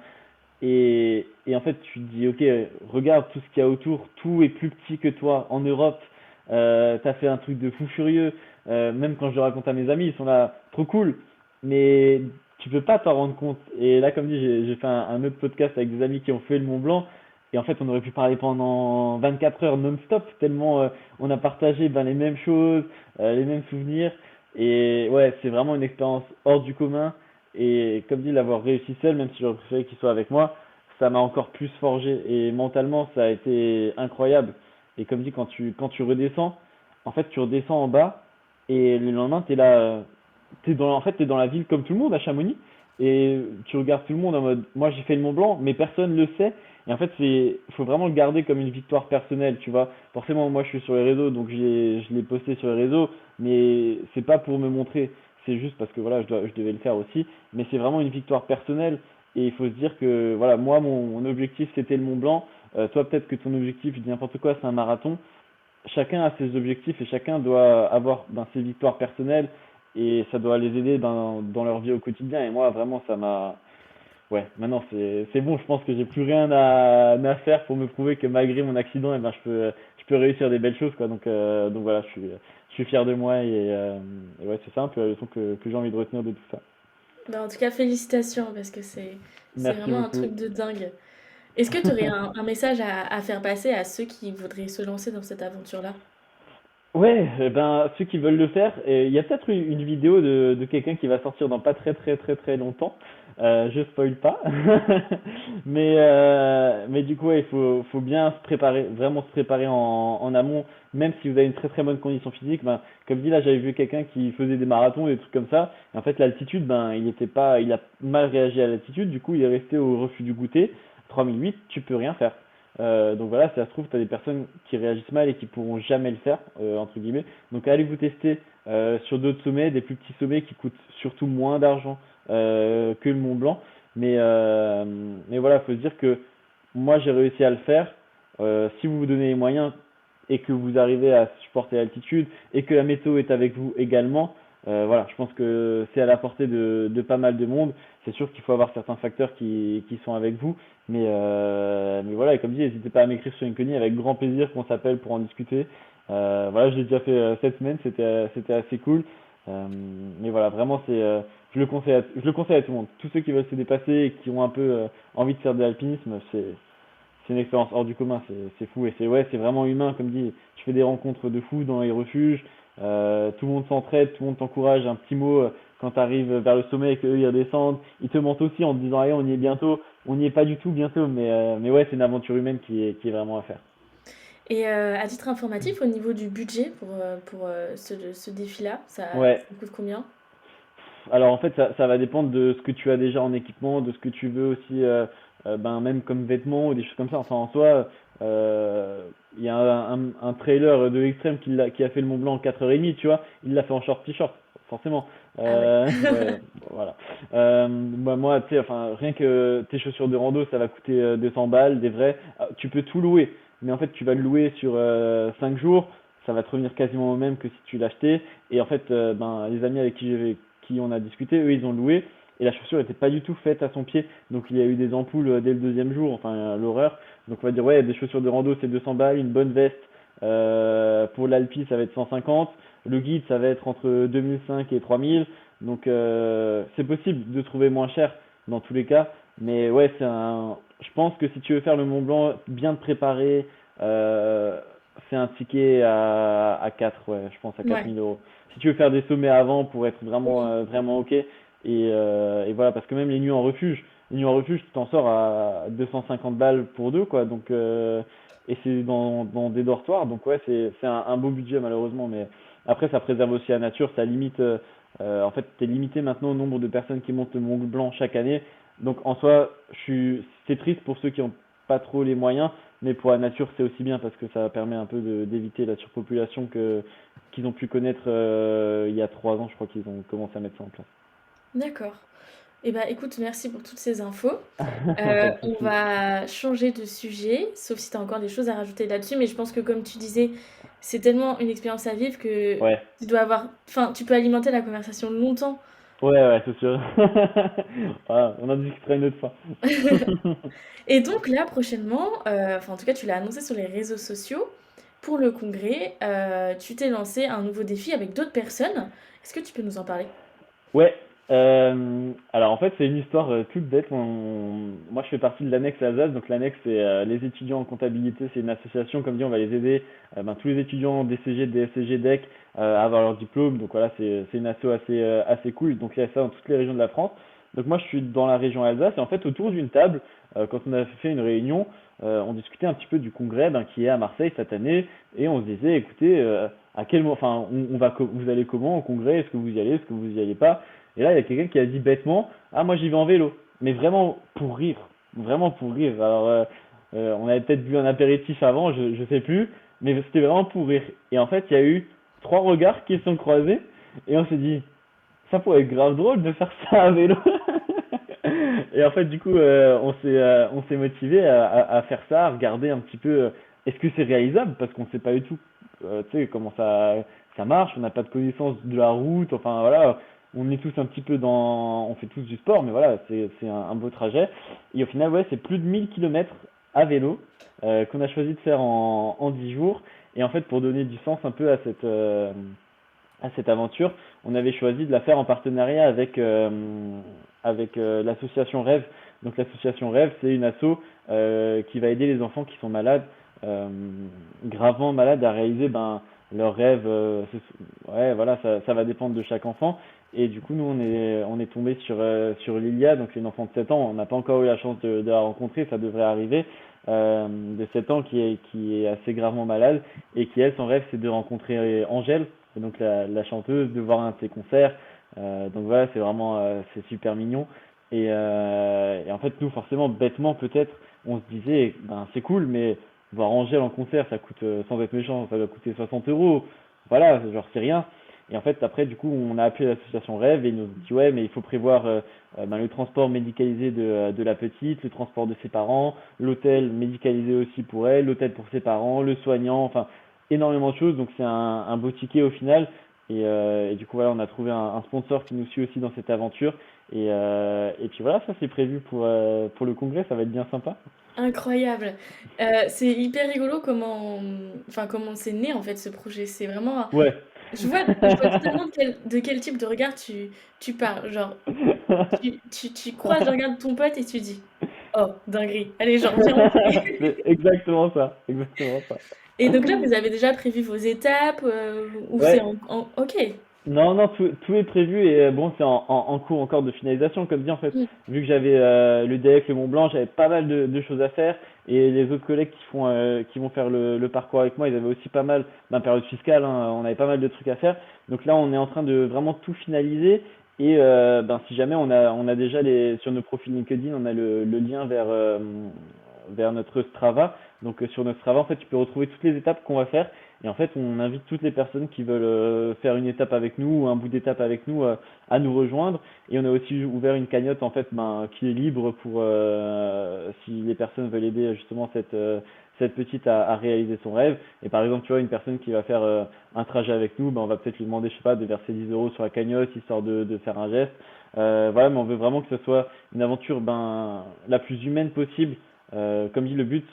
Et en fait, tu te dis, ok, regarde tout ce qu'il y a autour, tout est plus petit que toi. En Europe, t'as fait un truc de fou furieux. Même quand je le raconte à mes amis, ils sont là, trop cool. Mais tu peux pas t'en rendre compte. Et là, comme dit, j'ai fait un autre podcast avec des amis qui ont fait le Mont Blanc. Et en fait, on aurait pu parler pendant 24 heures non-stop, tellement on a partagé ben, les mêmes choses, les mêmes souvenirs. Et ouais, c'est vraiment une expérience hors du commun. Et comme dit, l'avoir réussi seul, même si j'aurais préféré qu'il soit avec moi, ça m'a encore plus forgé. Et mentalement, ça a été incroyable. Et comme dit, quand tu redescends, en fait, tu redescends en bas et le lendemain, t'es là, en fait, t'es dans la ville comme tout le monde à Chamonix et tu regardes tout le monde en mode, moi j'ai fait le Mont Blanc, mais personne le sait. Et en fait, faut vraiment le garder comme une victoire personnelle, tu vois. Forcément, moi je suis sur les réseaux, donc je l'ai posté sur les réseaux, mais c'est pas pour me montrer, c'est juste parce que voilà, je devais le faire aussi. Mais c'est vraiment une victoire personnelle et il faut se dire que voilà, moi mon objectif c'était le Mont Blanc. Toi peut-être que ton objectif, je dis n'importe quoi, c'est un marathon. Chacun a ses objectifs et chacun doit avoir ben, ses victoires personnelles et ça doit les aider dans leur vie au quotidien. Et moi, vraiment, ça m'a. Ouais, maintenant c'est bon, je pense que j'ai plus rien à faire pour me prouver que malgré mon accident, eh ben, je peux réussir des belles choses, quoi. Donc voilà, je suis fier de moi et ouais, c'est ça un peu la leçon que j'ai envie de retenir de tout ça. Bah, en tout cas, félicitations parce que c'est Merci vraiment un beaucoup. truc de dingue. Est-ce que tu aurais un message à faire passer à ceux qui voudraient se lancer dans cette aventure-là? Ouais, ben ceux qui veulent le faire, et il y a peut-être une vidéo de quelqu'un qui va sortir dans pas très longtemps. Je spoil pas, mais du coup ouais, faut bien se préparer, vraiment se préparer en amont, même si vous avez une très bonne condition physique. Ben comme dit là, j'avais vu quelqu'un qui faisait des marathons et des trucs comme ça. Et en fait l'altitude, ben il a mal réagi à l'altitude, du coup il est resté au refus du goûter. 3008, tu peux rien faire. Donc voilà, si ça se trouve, tu as des personnes qui réagissent mal et qui pourront jamais le faire, entre guillemets. Donc allez vous tester sur d'autres sommets, des plus petits sommets qui coûtent surtout moins d'argent que le Mont Blanc. Mais voilà, faut se dire que moi j'ai réussi à le faire. Si vous vous donnez les moyens et que vous arrivez à supporter l'altitude et que la météo est avec vous également, voilà, je pense que c'est à la portée de pas mal de monde. C'est sûr qu'il faut avoir certains facteurs qui sont avec vous. Mais voilà, et comme dit, n'hésitez pas à m'écrire sur LinkedIn avec grand plaisir qu'on s'appelle pour en discuter. Voilà, je l'ai déjà fait cette semaine, c'était assez cool. Mais voilà, vraiment, je le conseille à tout le monde. Tous ceux qui veulent se dépasser et qui ont un peu envie de faire de l'alpinisme, c'est une expérience hors du commun, c'est fou et c'est vraiment humain, comme dit. Tu fais des rencontres de fous dans les refuges, tout le monde s'entraide, tout le monde t'encourage, un petit mot quand tu arrives vers le sommet et qu'eux ils redescendent. Ils te mentent aussi en te disant, allez, on y est bientôt. On n'y est pas du tout bientôt, mais ouais, c'est une aventure humaine qui est vraiment à faire. Et à titre informatif, au niveau du budget pour ce défi-là, Ouais, ça coûte combien? alors en fait, ça va dépendre de ce que tu as déjà en équipement, de ce que tu veux aussi, ben, même comme vêtements ou des choses comme ça. Enfin, en soi, il y a un trailer de l'extrême qui a fait le Mont Blanc en 4h30, tu vois. Il l'a fait en short t-shirt, forcément. Ah ouais. Ouais, voilà. Bah, moi, tu sais, enfin, rien que tes chaussures de rando, ça va coûter 200 balles, des vrais. Ah, tu peux tout louer, mais en fait, tu vas le louer sur 5 jours. Ça va te revenir quasiment au même que si tu l'achetais. Et en fait, ben, les amis avec qui on a discuté, eux ils ont loué et la chaussure était pas du tout faite à son pied, donc il y a eu des ampoules dès le deuxième jour, enfin l'horreur. Donc on va dire ouais, des chaussures de rando c'est 200 balles, une bonne veste pour l'Alpi ça va être 150, le guide ça va être entre 2005 et 3000, donc c'est possible de trouver moins cher dans tous les cas, mais ouais je pense que si tu veux faire le Mont Blanc bien te préparer, c'est un ticket à 4, ouais, je pense à Ouais. 4000 euros si tu veux faire des sommets avant pour être vraiment, Oui. vraiment ok. Et voilà, parce que même les nuits en refuge, tu t'en sors à 250 balles pour deux, quoi. Et c'est dans des dortoirs, donc ouais, c'est un beau budget malheureusement, mais après ça préserve aussi la nature, ça limite, en fait, t'es limité maintenant au nombre de personnes qui montent le Mont Blanc chaque année. Donc en soi, c'est triste pour ceux qui ont pas trop les moyens, mais pour la nature c'est aussi bien parce que ça permet un peu d'éviter la surpopulation qu'ils ont pu connaître il y a 3 ans, je crois qu'ils ont commencé à mettre ça en place. D'accord. Eh ben, écoute, merci pour toutes ces infos. Pas de On souci. va changer de sujet, sauf si tu as encore des choses à rajouter là-dessus, mais je pense que comme tu disais, c'est tellement une expérience à vivre que Ouais, tu dois avoir, enfin, tu peux alimenter la conversation longtemps. ouais, c'est sûr. Voilà, on en discutera une autre fois. Et donc là, prochainement, enfin en tout cas, tu l'as annoncé sur les réseaux sociaux, pour le congrès, tu t'es lancé un nouveau défi avec d'autres personnes. Est-ce que tu peux nous en parler? Ouais, alors en fait c'est une histoire toute bête. Moi je fais partie de l'annexe Alsace, donc l'annexe c'est les étudiants en comptabilité, c'est une association, comme dit on va les aider, ben, tous les étudiants DCG, DSCG, DEC à avoir leur diplôme, donc voilà c'est une asso assez cool, donc il y a ça dans toutes les régions de la France. Donc moi je suis dans la région Alsace et en fait autour d'une table, quand on a fait une réunion, on discutait un petit peu du congrès ben, qui est à Marseille cette année et on se disait écoutez, à quel moment, enfin, vous allez comment au congrès? Est-ce que vous y allez? Est-ce que vous y allez pas? Et là, il y a quelqu'un qui a dit bêtement, ah, moi j'y vais en vélo. Mais vraiment pour rire. Vraiment pour rire. Alors, on avait peut-être bu un apéritif avant, je sais plus. Mais c'était vraiment pour rire. Et en fait, il y a eu trois regards qui se sont croisés. Et on s'est dit, ça pourrait être grave drôle de faire ça à vélo. Et en fait, du coup, on s'est motivé à faire ça, à regarder un petit peu est-ce que c'est réalisable parce qu'on sait pas du tout tu sais, comment ça marche, on n'a pas de connaissance de la route, enfin voilà, on est tous un petit peu on fait tous du sport, mais voilà, c'est un beau trajet. Et au final, ouais, c'est plus de 1000 kilomètres à vélo qu'on a choisi de faire en 10 jours. Et en fait, pour donner du sens un peu à cette aventure, on avait choisi de la faire en partenariat avec l'association Rêve. Donc l'association Rêve, c'est une asso qui va aider les enfants qui sont malades, euh, gravement malades, à réaliser leurs rêves. Ouais, voilà, ça va dépendre de chaque enfant. Et du coup, nous, on est tombé sur Lilia, donc c'est une enfant de 7 ans. On n'a pas encore eu la chance de la rencontrer, ça devrait arriver. De 7 ans qui est assez gravement malade et qui, elle, son rêve, c'est de rencontrer Angèle, et donc la chanteuse, de voir un de ses concerts. Donc voilà, c'est vraiment c'est super mignon. Et en fait, nous, forcément, bêtement, peut-être, on se disait, ben, c'est cool, mais voir Angèle en concert, ça coûte, sans être méchant, ça va coûter 60 euros. Voilà, genre, c'est rien. Et en fait, après, du coup, on a appelé l'association Rêve et ils nous ont dit, ouais, mais il faut prévoir ben, le transport médicalisé de la petite, le transport de ses parents, l'hôtel médicalisé aussi pour elle, l'hôtel pour ses parents, le soignant, enfin, énormément de choses. Donc, c'est un beau ticket au final. Et du coup, voilà, on a trouvé un sponsor qui nous suit aussi dans cette aventure. Et puis voilà, ça c'est prévu pour le congrès, ça va être bien sympa. Incroyable. C'est hyper rigolo comment c'est né en fait ce projet. C'est vraiment, Ouais. je vois totalement de quel type de regard tu parles. Genre, tu croises le regard de ton pote et tu dis, oh, dinguerie. Allez, genre, viens, on fait. C'est exactement ça, exactement ça. Et donc là, vous avez déjà prévu vos étapes ou c'est Ouais, Ok. non, non, tout est prévu et bon, c'est en cours encore de finalisation, comme dit en fait. Mm. Vu que j'avais le DEC, le Mont Blanc, j'avais pas mal de choses à faire et les autres collègues qui vont faire le parcours avec moi, ils avaient aussi pas mal, période fiscale, hein, on avait pas mal de trucs à faire. Donc là, on est en train de vraiment tout finaliser et si jamais on a déjà sur nos profils LinkedIn, on a le lien vers notre Strava. Donc sur notre Strava, en fait, tu peux retrouver toutes les étapes qu'on va faire. Et en fait, on invite toutes les personnes qui veulent faire une étape avec nous ou un bout d'étape avec nous à nous rejoindre. Et on a aussi ouvert une cagnotte en fait, qui est libre pour si les personnes veulent aider justement cette petite à réaliser son rêve. Et par exemple, tu vois, une personne qui va faire un trajet avec nous, on va peut-être lui demander, je sais pas, de verser 10 euros sur la cagnotte histoire de faire un geste. Voilà, mais on veut vraiment que ce soit une aventure la plus humaine possible. Comme dit le but,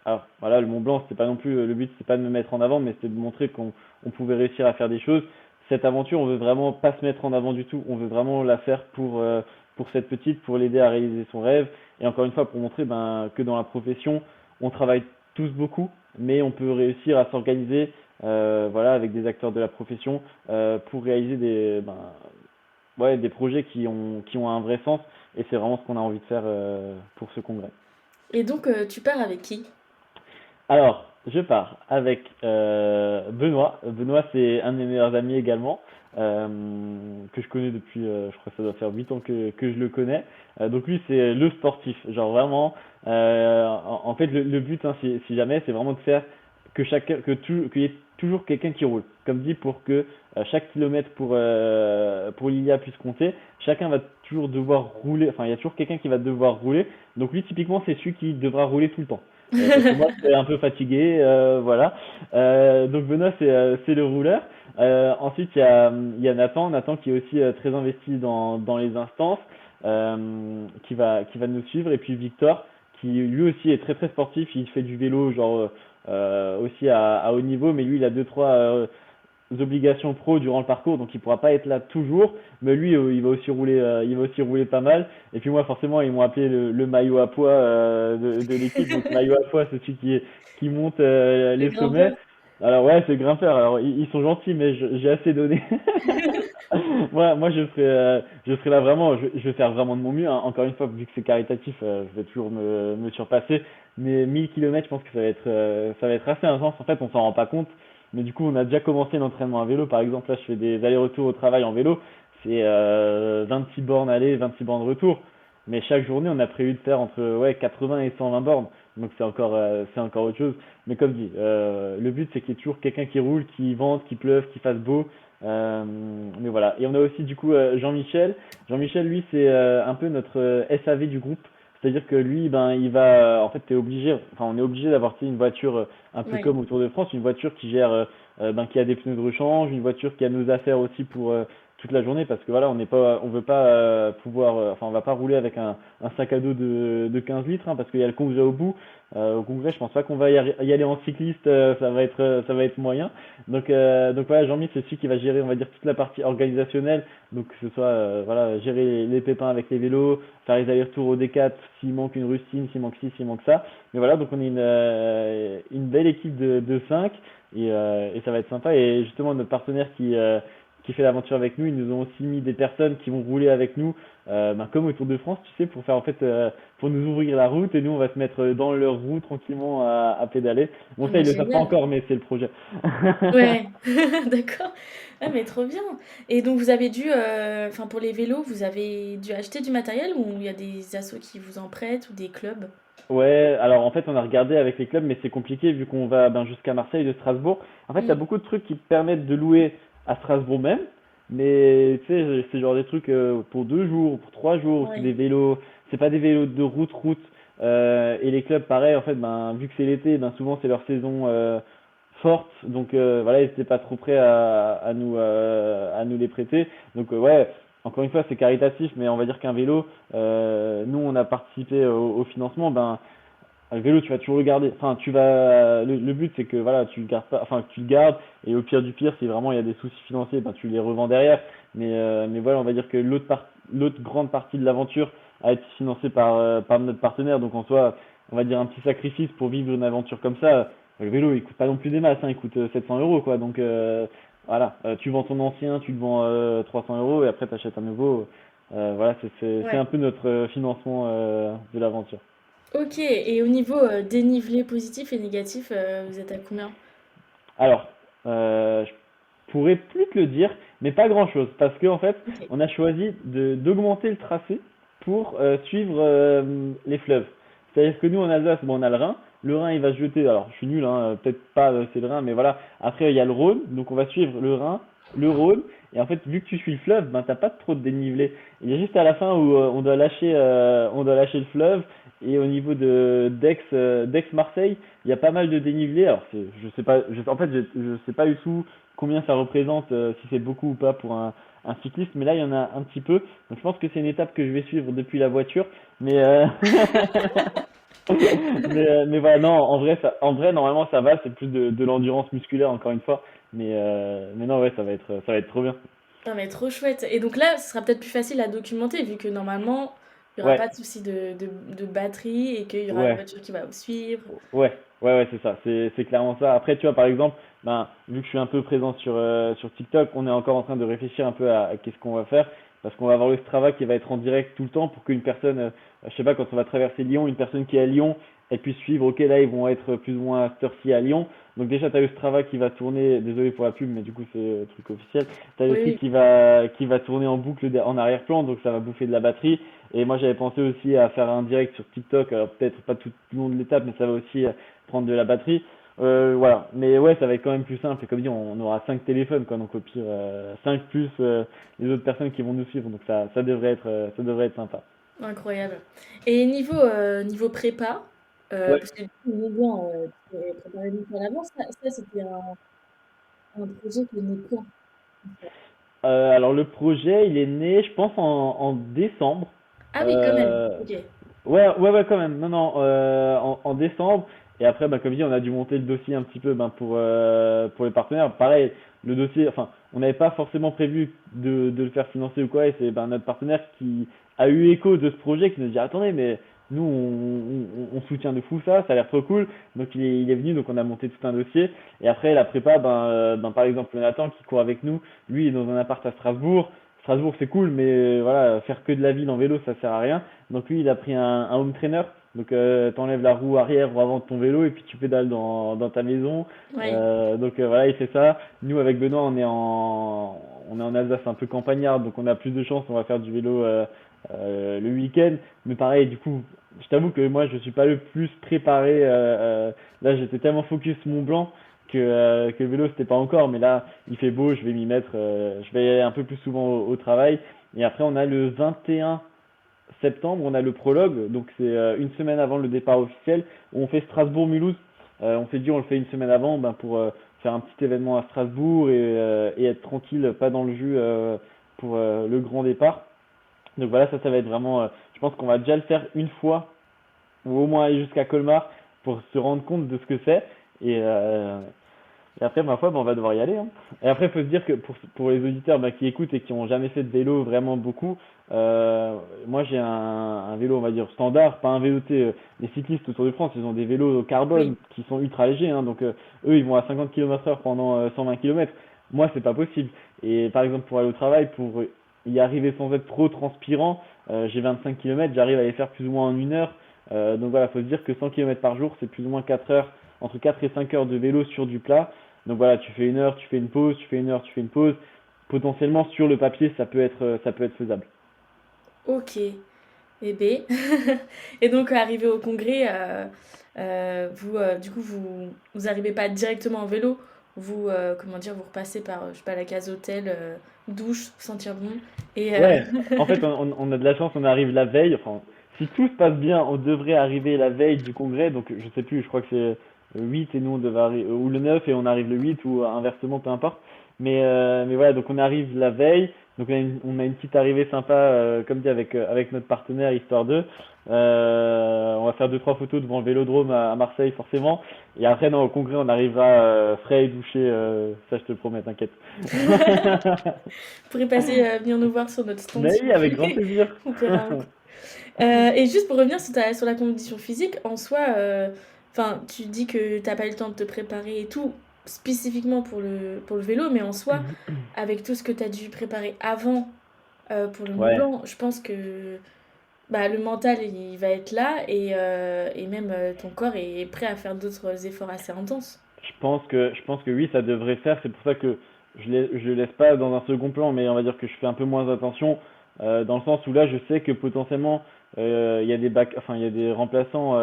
alors voilà, le Mont Blanc, c'était pas non plus le but, c'était pas de me mettre en avant, mais c'était de montrer qu'on pouvait réussir à faire des choses. Cette aventure, on veut vraiment pas se mettre en avant du tout. On veut vraiment la faire pour cette petite, pour l'aider à réaliser son rêve. Et encore une fois, pour montrer que dans la profession, on travaille tous beaucoup, mais on peut réussir à s'organiser, voilà, avec des acteurs de la profession pour réaliser ouais, des projets qui ont un vrai sens. Et c'est vraiment ce qu'on a envie de faire pour ce congrès. Et donc, tu pars avec qui? Alors, je pars avec Benoît. Benoît, c'est un de mes meilleurs amis également, euh, que je connais depuis, je crois que ça doit faire 8 ans que je le connais. Donc lui, c'est le sportif. Genre vraiment, en fait, le but, hein, si jamais, c'est vraiment de faire qu'il y ait toujours quelqu'un qui roule. Comme dit, pour que chaque kilomètre pour Lilia puisse compter, chacun va toujours devoir rouler. Enfin, il y a toujours quelqu'un qui va devoir rouler. Donc lui, typiquement, c'est celui qui devra rouler tout le temps. Parce que moi, je suis un peu fatigué, voilà. Donc Benoît, c'est le rouleur. Ensuite, il y a Nathan qui est aussi très investi dans les instances, qui va nous suivre. Et puis Victor, qui lui aussi est très très sportif. Il fait du vélo, genre aussi à haut niveau, mais lui, il a deux trois obligations pro durant le parcours, donc il pourra pas être là toujours. Mais lui, il va aussi rouler pas mal. Et puis moi, forcément, ils m'ont appelé le maillot à poids de l'équipe. Donc maillot à poids, c'est celui qui monte Le les sommets. grimpeur. Alors ouais, c'est grimpeur. Alors ils sont gentils, mais j'ai assez donné. Moi, je serai là vraiment. Je vais faire vraiment de mon mieux, hein. Encore une fois, vu que c'est caritatif, je vais toujours me surpasser. Mais 1000 kilomètres, je pense que ça va être assez intense. En fait, on s'en rend pas compte. Mais du coup, on a déjà commencé l'entraînement à vélo. Par exemple, là, je fais des allers-retours au travail en vélo. C'est 26 bornes aller, 26 bornes retour. Mais chaque journée, on a prévu de faire entre ouais, 80 et 120 bornes. Donc c'est encore autre chose. Mais comme dit, le but c'est qu'il y ait toujours quelqu'un qui roule, qui vente, qui pleuve, qui fasse beau. Euh, mais voilà. Et on a aussi du coup Jean-Michel. Jean-Michel, lui, c'est un peu notre SAV du groupe. C'est-à-dire que lui, ben, il va, en fait, t'es obligé, enfin, on est obligé d'avoir tu sais, une voiture un peu Ouais. comme au Tour de France, une voiture qui gère, ben, qui a des pneus de rechange, une voiture qui a nos affaires aussi pour toute la journée, parce que voilà, on veut pas pouvoir, enfin, on va pas rouler avec un sac à dos de 15 litres, hein, parce qu'il y a le congrès au bout. Au congrès, je pense pas qu'on va y aller en cycliste, ça va être moyen. Donc voilà, Jean-Mi, c'est celui qui va gérer, on va dire, toute la partie organisationnelle, donc que ce soit, voilà, gérer les pépins avec les vélos, faire les allers-retours au D4, s'il manque une rustine, s'il manque ci, s'il manque ça. Mais voilà, donc on est une belle équipe de 5 et ça va être sympa. Et justement, notre partenaire qui fait l'aventure avec nous, ils nous ont aussi mis des personnes qui vont rouler avec nous, ben, comme au Tour de France, tu sais, pour faire en fait, pour nous ouvrir la route et nous on va se mettre dans leur roue tranquillement à pédaler. Bon, Ah, ça mais ils le savent pas génial. encore, mais c'est le projet. Ouais, d'accord. Ah, mais trop bien. Et donc vous avez dû, enfin pour les vélos, vous avez dû acheter du matériel ou il y a des assos qui vous en prêtent ou des clubs? Ouais, alors en fait on a regardé avec les clubs, mais c'est compliqué vu qu'on va ben, jusqu'à Marseille de Strasbourg. En fait, il y a Hmm. beaucoup de trucs qui permettent de louer à Strasbourg même, mais tu sais, c'est genre des trucs pour 2 jours, pour 3 jours, c'est Ouais. des vélos, c'est pas des vélos de route. Et les clubs, pareil, en fait, ben vu que c'est l'été, ben souvent c'est leur saison forte, donc voilà, ils étaient pas trop prêts à nous les prêter. Donc ouais, encore une fois, c'est caritatif, mais on va dire qu'un vélo. Nous, on a participé au financement. Ben, le vélo, tu vas toujours le garder. Enfin, le but, c'est que voilà, tu le gardes pas. Enfin, que tu le gardes. Et au pire du pire, si vraiment il y a des soucis financiers, ben, tu les revends derrière. Mais voilà, on va dire que l'autre grande partie de l'aventure a été financée par notre partenaire. Donc en soi, on va dire un petit sacrifice pour vivre une aventure comme ça. Le vélo, il coûte pas non plus des masses. Hein, il coûte 700 euros, quoi. Donc voilà, tu vends ton ancien, tu le vends 300 euros et après tu achètes un nouveau. Voilà, c'est un Ouais. peu notre financement de l'aventure. Ok. Et au niveau dénivelé positif et négatif, vous êtes à combien? Alors, je pourrais plus te le dire, mais pas grand-chose, parce qu'en fait, Ok. on a choisi d'augmenter le tracé pour suivre les fleuves. C'est-à-dire que nous, en Alsace, bon, on a le Rhin. Le Rhin, il va se jeter. Alors, je suis nul, hein, peut-être pas, c'est le Rhin, mais voilà. Après, il y a le Rhône, donc on va suivre le Rhin, le Rhône. Et en fait, vu que tu suis le fleuve, ben t'as pas trop de dénivelé. Il y a juste à la fin où on doit lâcher le fleuve. Et au niveau de d'Aix-Marseille, il y a pas mal de dénivelé. Alors, je sais pas, en fait, je sais pas du tout combien ça représente, si c'est beaucoup ou pas pour un cycliste, mais là, il y en a un petit peu. Donc, je pense que c'est une étape que je vais suivre depuis la voiture. Mais, mais voilà, non, en vrai, normalement, ça va. C'est plus de l'endurance musculaire, encore une fois. Mais non, ouais, ça va être trop bien. Non, mais trop chouette. Et donc là, ce sera peut-être plus facile à documenter vu que normalement, il n'y aura Ouais, pas de souci de batterie et qu'il y aura la ouais. voiture qui va vous suivre. Ouais, c'est ça, c'est clairement ça. Après, tu vois, par exemple, ben, vu que je suis un peu présent sur TikTok, on est encore en train de réfléchir un peu à qu'est-ce qu'on va faire, parce qu'on va avoir le Strava qui va être en direct tout le temps pour qu'une personne, je sais pas, quand on va traverser Lyon, une personne qui est à Lyon, elle puisse suivre, ok, là, ils vont être plus ou moins à cette heure-ci à Lyon. Donc déjà, tu as le Strava qui va tourner, désolé pour la pub, mais du coup, c'est le truc officiel. Tu as le Oui, truc oui. qui va tourner en boucle en arrière-plan, donc ça va bouffer de la batterie. Et moi, j'avais pensé aussi à faire un direct sur TikTok, alors peut-être pas tout le long de l'étape, mais ça va aussi prendre de la batterie. Voilà, mais ouais, ça va être quand même plus simple. Et comme dit, on aura 5 téléphones, quoi, donc au pire, 5 plus les autres personnes qui vont nous suivre, donc ça devrait être sympa. Incroyable. Et niveau prépa, Ouais. parce que du coup, on est bien, tu t'es préparé longtemps à l'avance, ça c'était un projet qui est né quand? Alors le projet, il est né, je pense, en décembre. Ah oui, quand même. Euh, Ok. ouais, quand même. Non, non, en décembre. Et après, ben, comme dit, on a dû monter le dossier un petit peu ben, pour les partenaires. Pareil, le dossier, enfin, on n'avait pas forcément prévu de le faire financer ou quoi. Et c'est ben, notre partenaire qui a eu écho de ce projet qui nous dit, attendez, mais nous, on soutient de fou ça, ça a l'air trop cool. Donc il est venu, donc on a monté tout un dossier. Et après, la prépa, ben, par exemple, Nathan qui court avec nous, lui, il est dans un appart à Strasbourg. Strasbourg, c'est cool, mais voilà, faire que de la ville en vélo, ça sert à rien. Donc lui, il a pris un home trainer. Donc, t'enlèves la roue arrière ou avant de ton vélo et puis tu pédales dans ta maison. Oui. Donc, voilà, il fait ça. Nous, avec Benoît, on est en Alsace un peu campagnard, donc on a plus de chance, on va faire du vélo le week-end. Mais pareil, du coup, je t'avoue que moi, je suis pas le plus préparé. Là, j'étais tellement focus Mont Blanc que le vélo, c'était pas encore. Mais là, il fait beau, je vais m'y mettre. Je vais y aller un peu plus souvent au travail. Et après, on a le 21 septembre, on a le prologue. Donc, c'est une semaine avant le départ officiel. Où on fait Strasbourg-Mulhouse. On s'est dit, on le fait une semaine avant ben, pour faire un petit événement à Strasbourg et être tranquille, pas dans le jus pour le grand départ. Donc voilà, ça va être vraiment. Je pense qu'on va déjà le faire une fois ou au moins aller jusqu'à Colmar pour se rendre compte de ce que c'est. Et, euh, et après, ma foi, ben, on va devoir y aller, hein. Et après, il faut se dire que pour les auditeurs ben, qui écoutent et qui ont jamais fait de vélo vraiment beaucoup, moi j'ai un vélo, on va dire, standard, pas un vélo, tu sais, les cyclistes autour de France, ils ont des vélos carbone Oui. qui sont ultra légers, hein, donc eux, ils vont à 50 km/h pendant 120 km. Moi, c'est pas possible. Et par exemple, pour aller au travail, pour y arriver sans être trop transpirant, j'ai 25 km, j'arrive à les faire plus ou moins en une heure. Donc voilà, faut se dire que 100 km par jour, c'est plus ou moins 4 heures, entre 4 et 5 heures de vélo sur du plat. Donc voilà, tu fais une heure, tu fais une pause, tu fais une heure, tu fais une pause. Potentiellement, sur le papier, ça peut être faisable. Ok. Eh ben. Et donc, arrivé au congrès, du coup, vous arrivez pas directement en vélo. Vous, comment dire, vous repassez par, je sais pas, la case hôtel, douche, sentir bon. Et Ouais, en fait, on a de la chance, on arrive la veille. Enfin, si tout se passe bien, on devrait arriver la veille du congrès. Donc, je sais plus, je crois que c'est le 8 et nous, on devait arriver, ou le 9 et on arrive le 8 ou inversement, peu importe. Mais voilà, donc on arrive la veille. Donc, on a une petite arrivée sympa, comme dit, avec notre partenaire, Histoire 2. On va faire deux, trois photos devant le Vélodrome à Marseille, forcément. Et après, non, au congrès, on arrivera frais et douché. Ça, je te le promets, t'inquiète. vous pourrez passer, venir nous voir sur notre stand Mais si oui, vous avec grand voulez. plaisir. On paiera un coup. Et juste pour revenir sur la condition physique, en soi, enfin, tu dis que t'as pas eu le temps de te préparer et tout, spécifiquement pour le vélo, mais en soi, avec tout ce que t'as dû préparer avant pour le Mont Ouais, Blanc, je pense que bah, le mental, il va être là et même ton corps est prêt à faire d'autres efforts assez intenses. je pense que oui, ça devrait faire. C'est pour ça que je le laisse pas dans un second plan, mais on va dire que je fais un peu moins attention, dans le sens où là, je sais que potentiellement, il y a enfin, il y a des remplaçants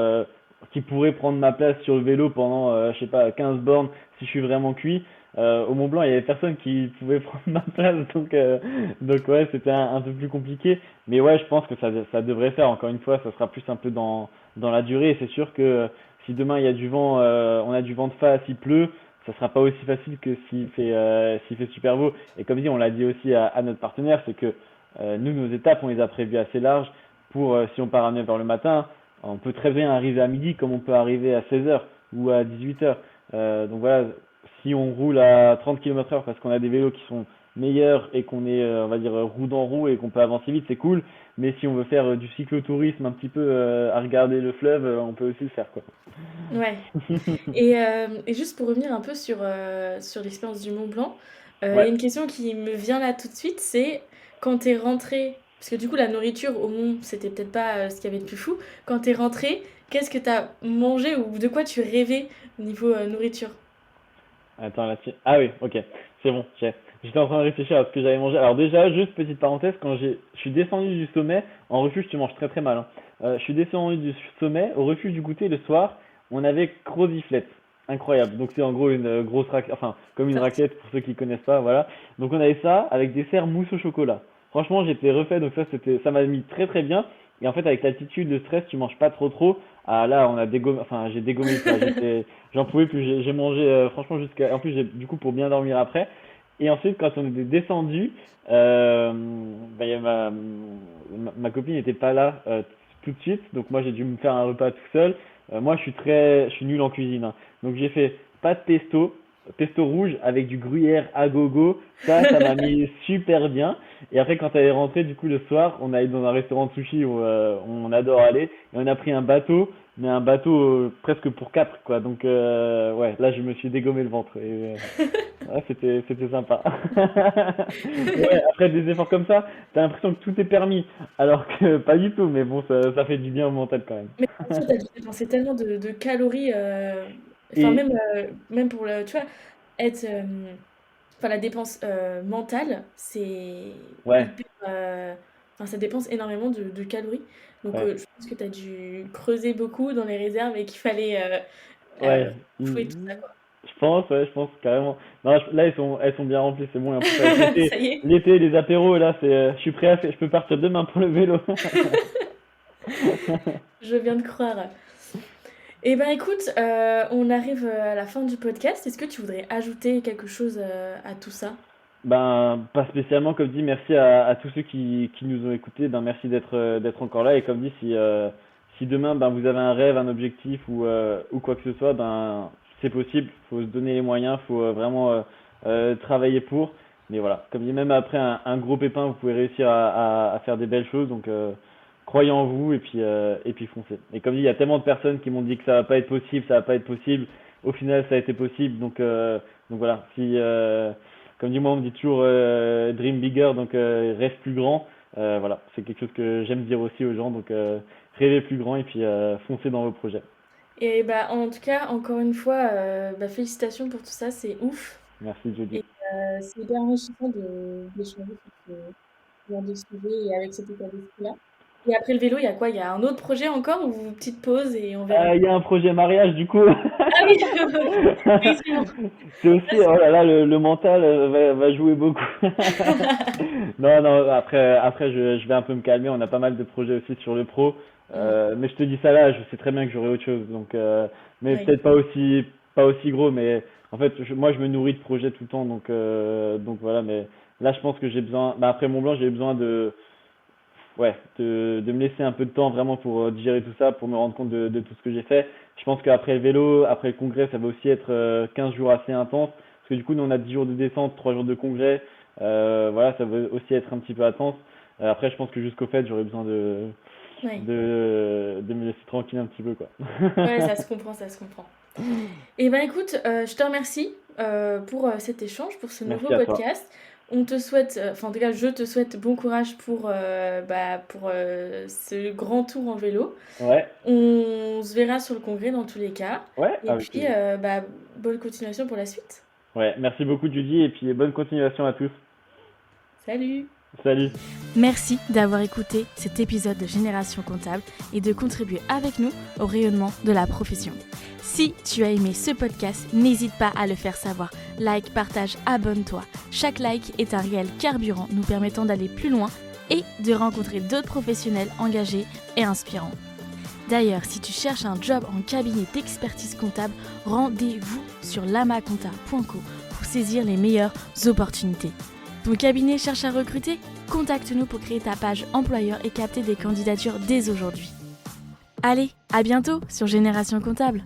qui pourraient prendre ma place sur le vélo pendant, je sais pas, 15 bornes si je suis vraiment cuit. Au Mont Blanc, il y avait personne qui pouvait prendre ma place, donc ouais, c'était un peu plus compliqué. Mais ouais, je pense que ça devrait faire. Encore une fois, ça sera plus un peu dans la durée. C'est sûr que si demain il y a du vent, on a du vent de face, il pleut, ça sera pas aussi facile que s'il fait super beau. Et comme dit, on l'a dit aussi à notre partenaire, c'est que nous, nos étapes, on les a prévues assez larges pour si on part à 9 heures le matin, on peut très bien arriver à midi comme on peut arriver à 16 heures ou à 18 heures. Donc voilà, si on roule à 30 km heure parce qu'on a des vélos qui sont meilleurs et qu'on est, on va dire, roue dans roue et qu'on peut avancer vite, c'est cool. Mais si on veut faire du cyclotourisme un petit peu à regarder le fleuve, on peut aussi le faire, quoi. Ouais. Et juste pour revenir un peu sur l'expérience du Mont Blanc, il y a Ouais. une question qui me vient là tout de suite, c'est quand t'es rentré, parce que du coup la nourriture au Mont, c'était peut-être pas ce qu'il y avait de plus fou, quand t'es rentré, qu'est-ce que t'as mangé ou de quoi tu rêvais au niveau nourriture? Attends, là-dessus. Ah oui, ok, c'est bon. J'étais en train de réfléchir à ce que j'avais mangé. Alors déjà, juste petite parenthèse, je suis descendu du sommet, en refuge, tu manges très très mal, hein. Je suis descendu du sommet, au refuge du goûter le soir, on avait croziflette. Incroyable. Donc c'est en gros une grosse raclette, enfin comme une Tarte. raclette pour ceux qui connaissent pas, voilà. Donc on avait ça avec dessert mousse au chocolat. Franchement, j'étais refait, donc ça m'a mis très très bien. Et en fait, avec l'attitude, le stress, tu manges pas trop trop. Ah là, on a dégommé, enfin j'ai dégommé le plat. J'en pouvais plus. J'ai mangé franchement jusqu'à. En plus, j'ai du coup pour bien dormir après. Et ensuite, quand on était descendu, bah, il y a ma copine n'était pas là tout de suite, donc moi j'ai dû me faire un repas tout seul. Moi, je suis nul en cuisine, hein. Donc j'ai fait pâte pesto, pesto rouge avec du gruyère à gogo. Ça m'a mis super bien. Et après, quand elle est rentrée, du coup, le soir, on est allé dans un restaurant de sushi où on adore aller. Et on a pris un bateau. mais un bateau presque pour quatre, quoi. Donc, ouais, là, je me suis dégommé le ventre. Et, ouais, c'était sympa. Ouais, après des efforts comme ça, t'as l'impression que tout est permis, alors que pas du tout. Mais bon, ça fait du bien au mental quand même. Mais bien sûr, tu as dû dépenser tellement de calories, enfin Et même, même pour le tu vois, être, enfin la dépense, mentale, c'est ouais, hyper, enfin ça dépense énormément de calories. Donc ouais, je pense que tu as dû creuser beaucoup dans les réserves et qu'il fallait, ouais. flouer tout ça, quoi. Je pense, ouais, je pense carrément. Non, là, elles sont bien remplies, c'est bon. Et en plus, avec l'été, Ça y est, l'été, les apéros, là, je suis prêt je peux partir demain pour le vélo. je viens de croire. Eh ben écoute, on arrive, à la fin du podcast. Est-ce que tu voudrais ajouter quelque chose, à tout ça? Ben, pas spécialement, comme dit, merci à tous ceux qui nous ont écoutés. Ben, merci d'être encore là. Et comme dit, si demain, ben, vous avez un rêve, un objectif ou quoi que ce soit, ben, c'est possible. Faut se donner les moyens, faut vraiment travailler pour. Mais voilà, comme dit, même après un gros pépin, vous pouvez réussir à faire des belles choses. Donc, croyez en vous et puis foncez. Et comme dit, il y a tellement de personnes qui m'ont dit que ça va pas être possible, ça va pas être possible. Au final, ça a été possible. Donc voilà, comme dit moi, on me dit toujours dream bigger, donc rêve plus grand. Voilà, c'est quelque chose que j'aime dire aussi aux gens. Donc rêvez plus grand et puis foncez dans vos projets. Et bah, en tout cas, encore une fois, bah, félicitations pour tout ça, c'est ouf. Merci Jody. Et c'est hyper enrichissant d'échanger sur ce genre de sujet et avec cet état d'esprit-là. Et après le vélo, il y a quoi? Il y a un autre projet encore ou petite pause et on verra? Il y a un projet mariage du coup. Ah oui, effectivement. C'est aussi, oh là là, le mental va jouer beaucoup. Non, non, après je vais un peu me calmer. On a pas mal de projets aussi sur le pro. Mais je te dis ça là, je sais très bien que j'aurai autre chose. Donc, mais Oui, peut-être pas aussi gros. Mais en fait, moi, je me nourris de projets tout le temps. Donc voilà. Mais là, je pense que j'ai besoin. Bah, après Mont Blanc, j'ai besoin ouais, de me laisser un peu de temps vraiment pour digérer tout ça, pour me rendre compte de tout ce que j'ai fait. Je pense qu'après le vélo, après le congrès, ça va aussi être 15 jours assez intenses. Parce que du coup, nous, on a 10 jours de descente, 3 jours de congrès. Voilà, ça va aussi être un petit peu intense. Après, je pense que jusqu'au fait, j'aurai besoin oui. de me laisser tranquille un petit peu, quoi. Ouais, ça se comprend, ça se comprend. Et ben écoute, je te remercie pour cet échange, pour ce nouveau Merci à toi. podcast. On te souhaite, enfin en tout cas, je te souhaite bon courage pour ce grand tour en vélo. Ouais, On se verra sur le congrès dans tous les cas. ouais, Et avec puis, plaisir. bonne continuation pour la suite. Ouais, merci beaucoup, Judy, et puis bonne continuation à tous. Salut! Salut. Merci d'avoir écouté cet épisode de Génération Comptable et de contribuer avec nous au rayonnement de la profession. Si tu as aimé ce podcast, n'hésite pas à le faire savoir. Like, partage, abonne-toi. Chaque like est un réel carburant nous permettant d'aller plus loin et de rencontrer d'autres professionnels engagés et inspirants. D'ailleurs, si tu cherches un job en cabinet d'expertise comptable, rendez-vous sur lamaconta.co pour saisir les meilleures opportunités. Ton cabinet cherche à recruter? Contacte-nous pour créer ta page employeur et capter des candidatures dès aujourd'hui. Allez, à bientôt sur Génération Comptable.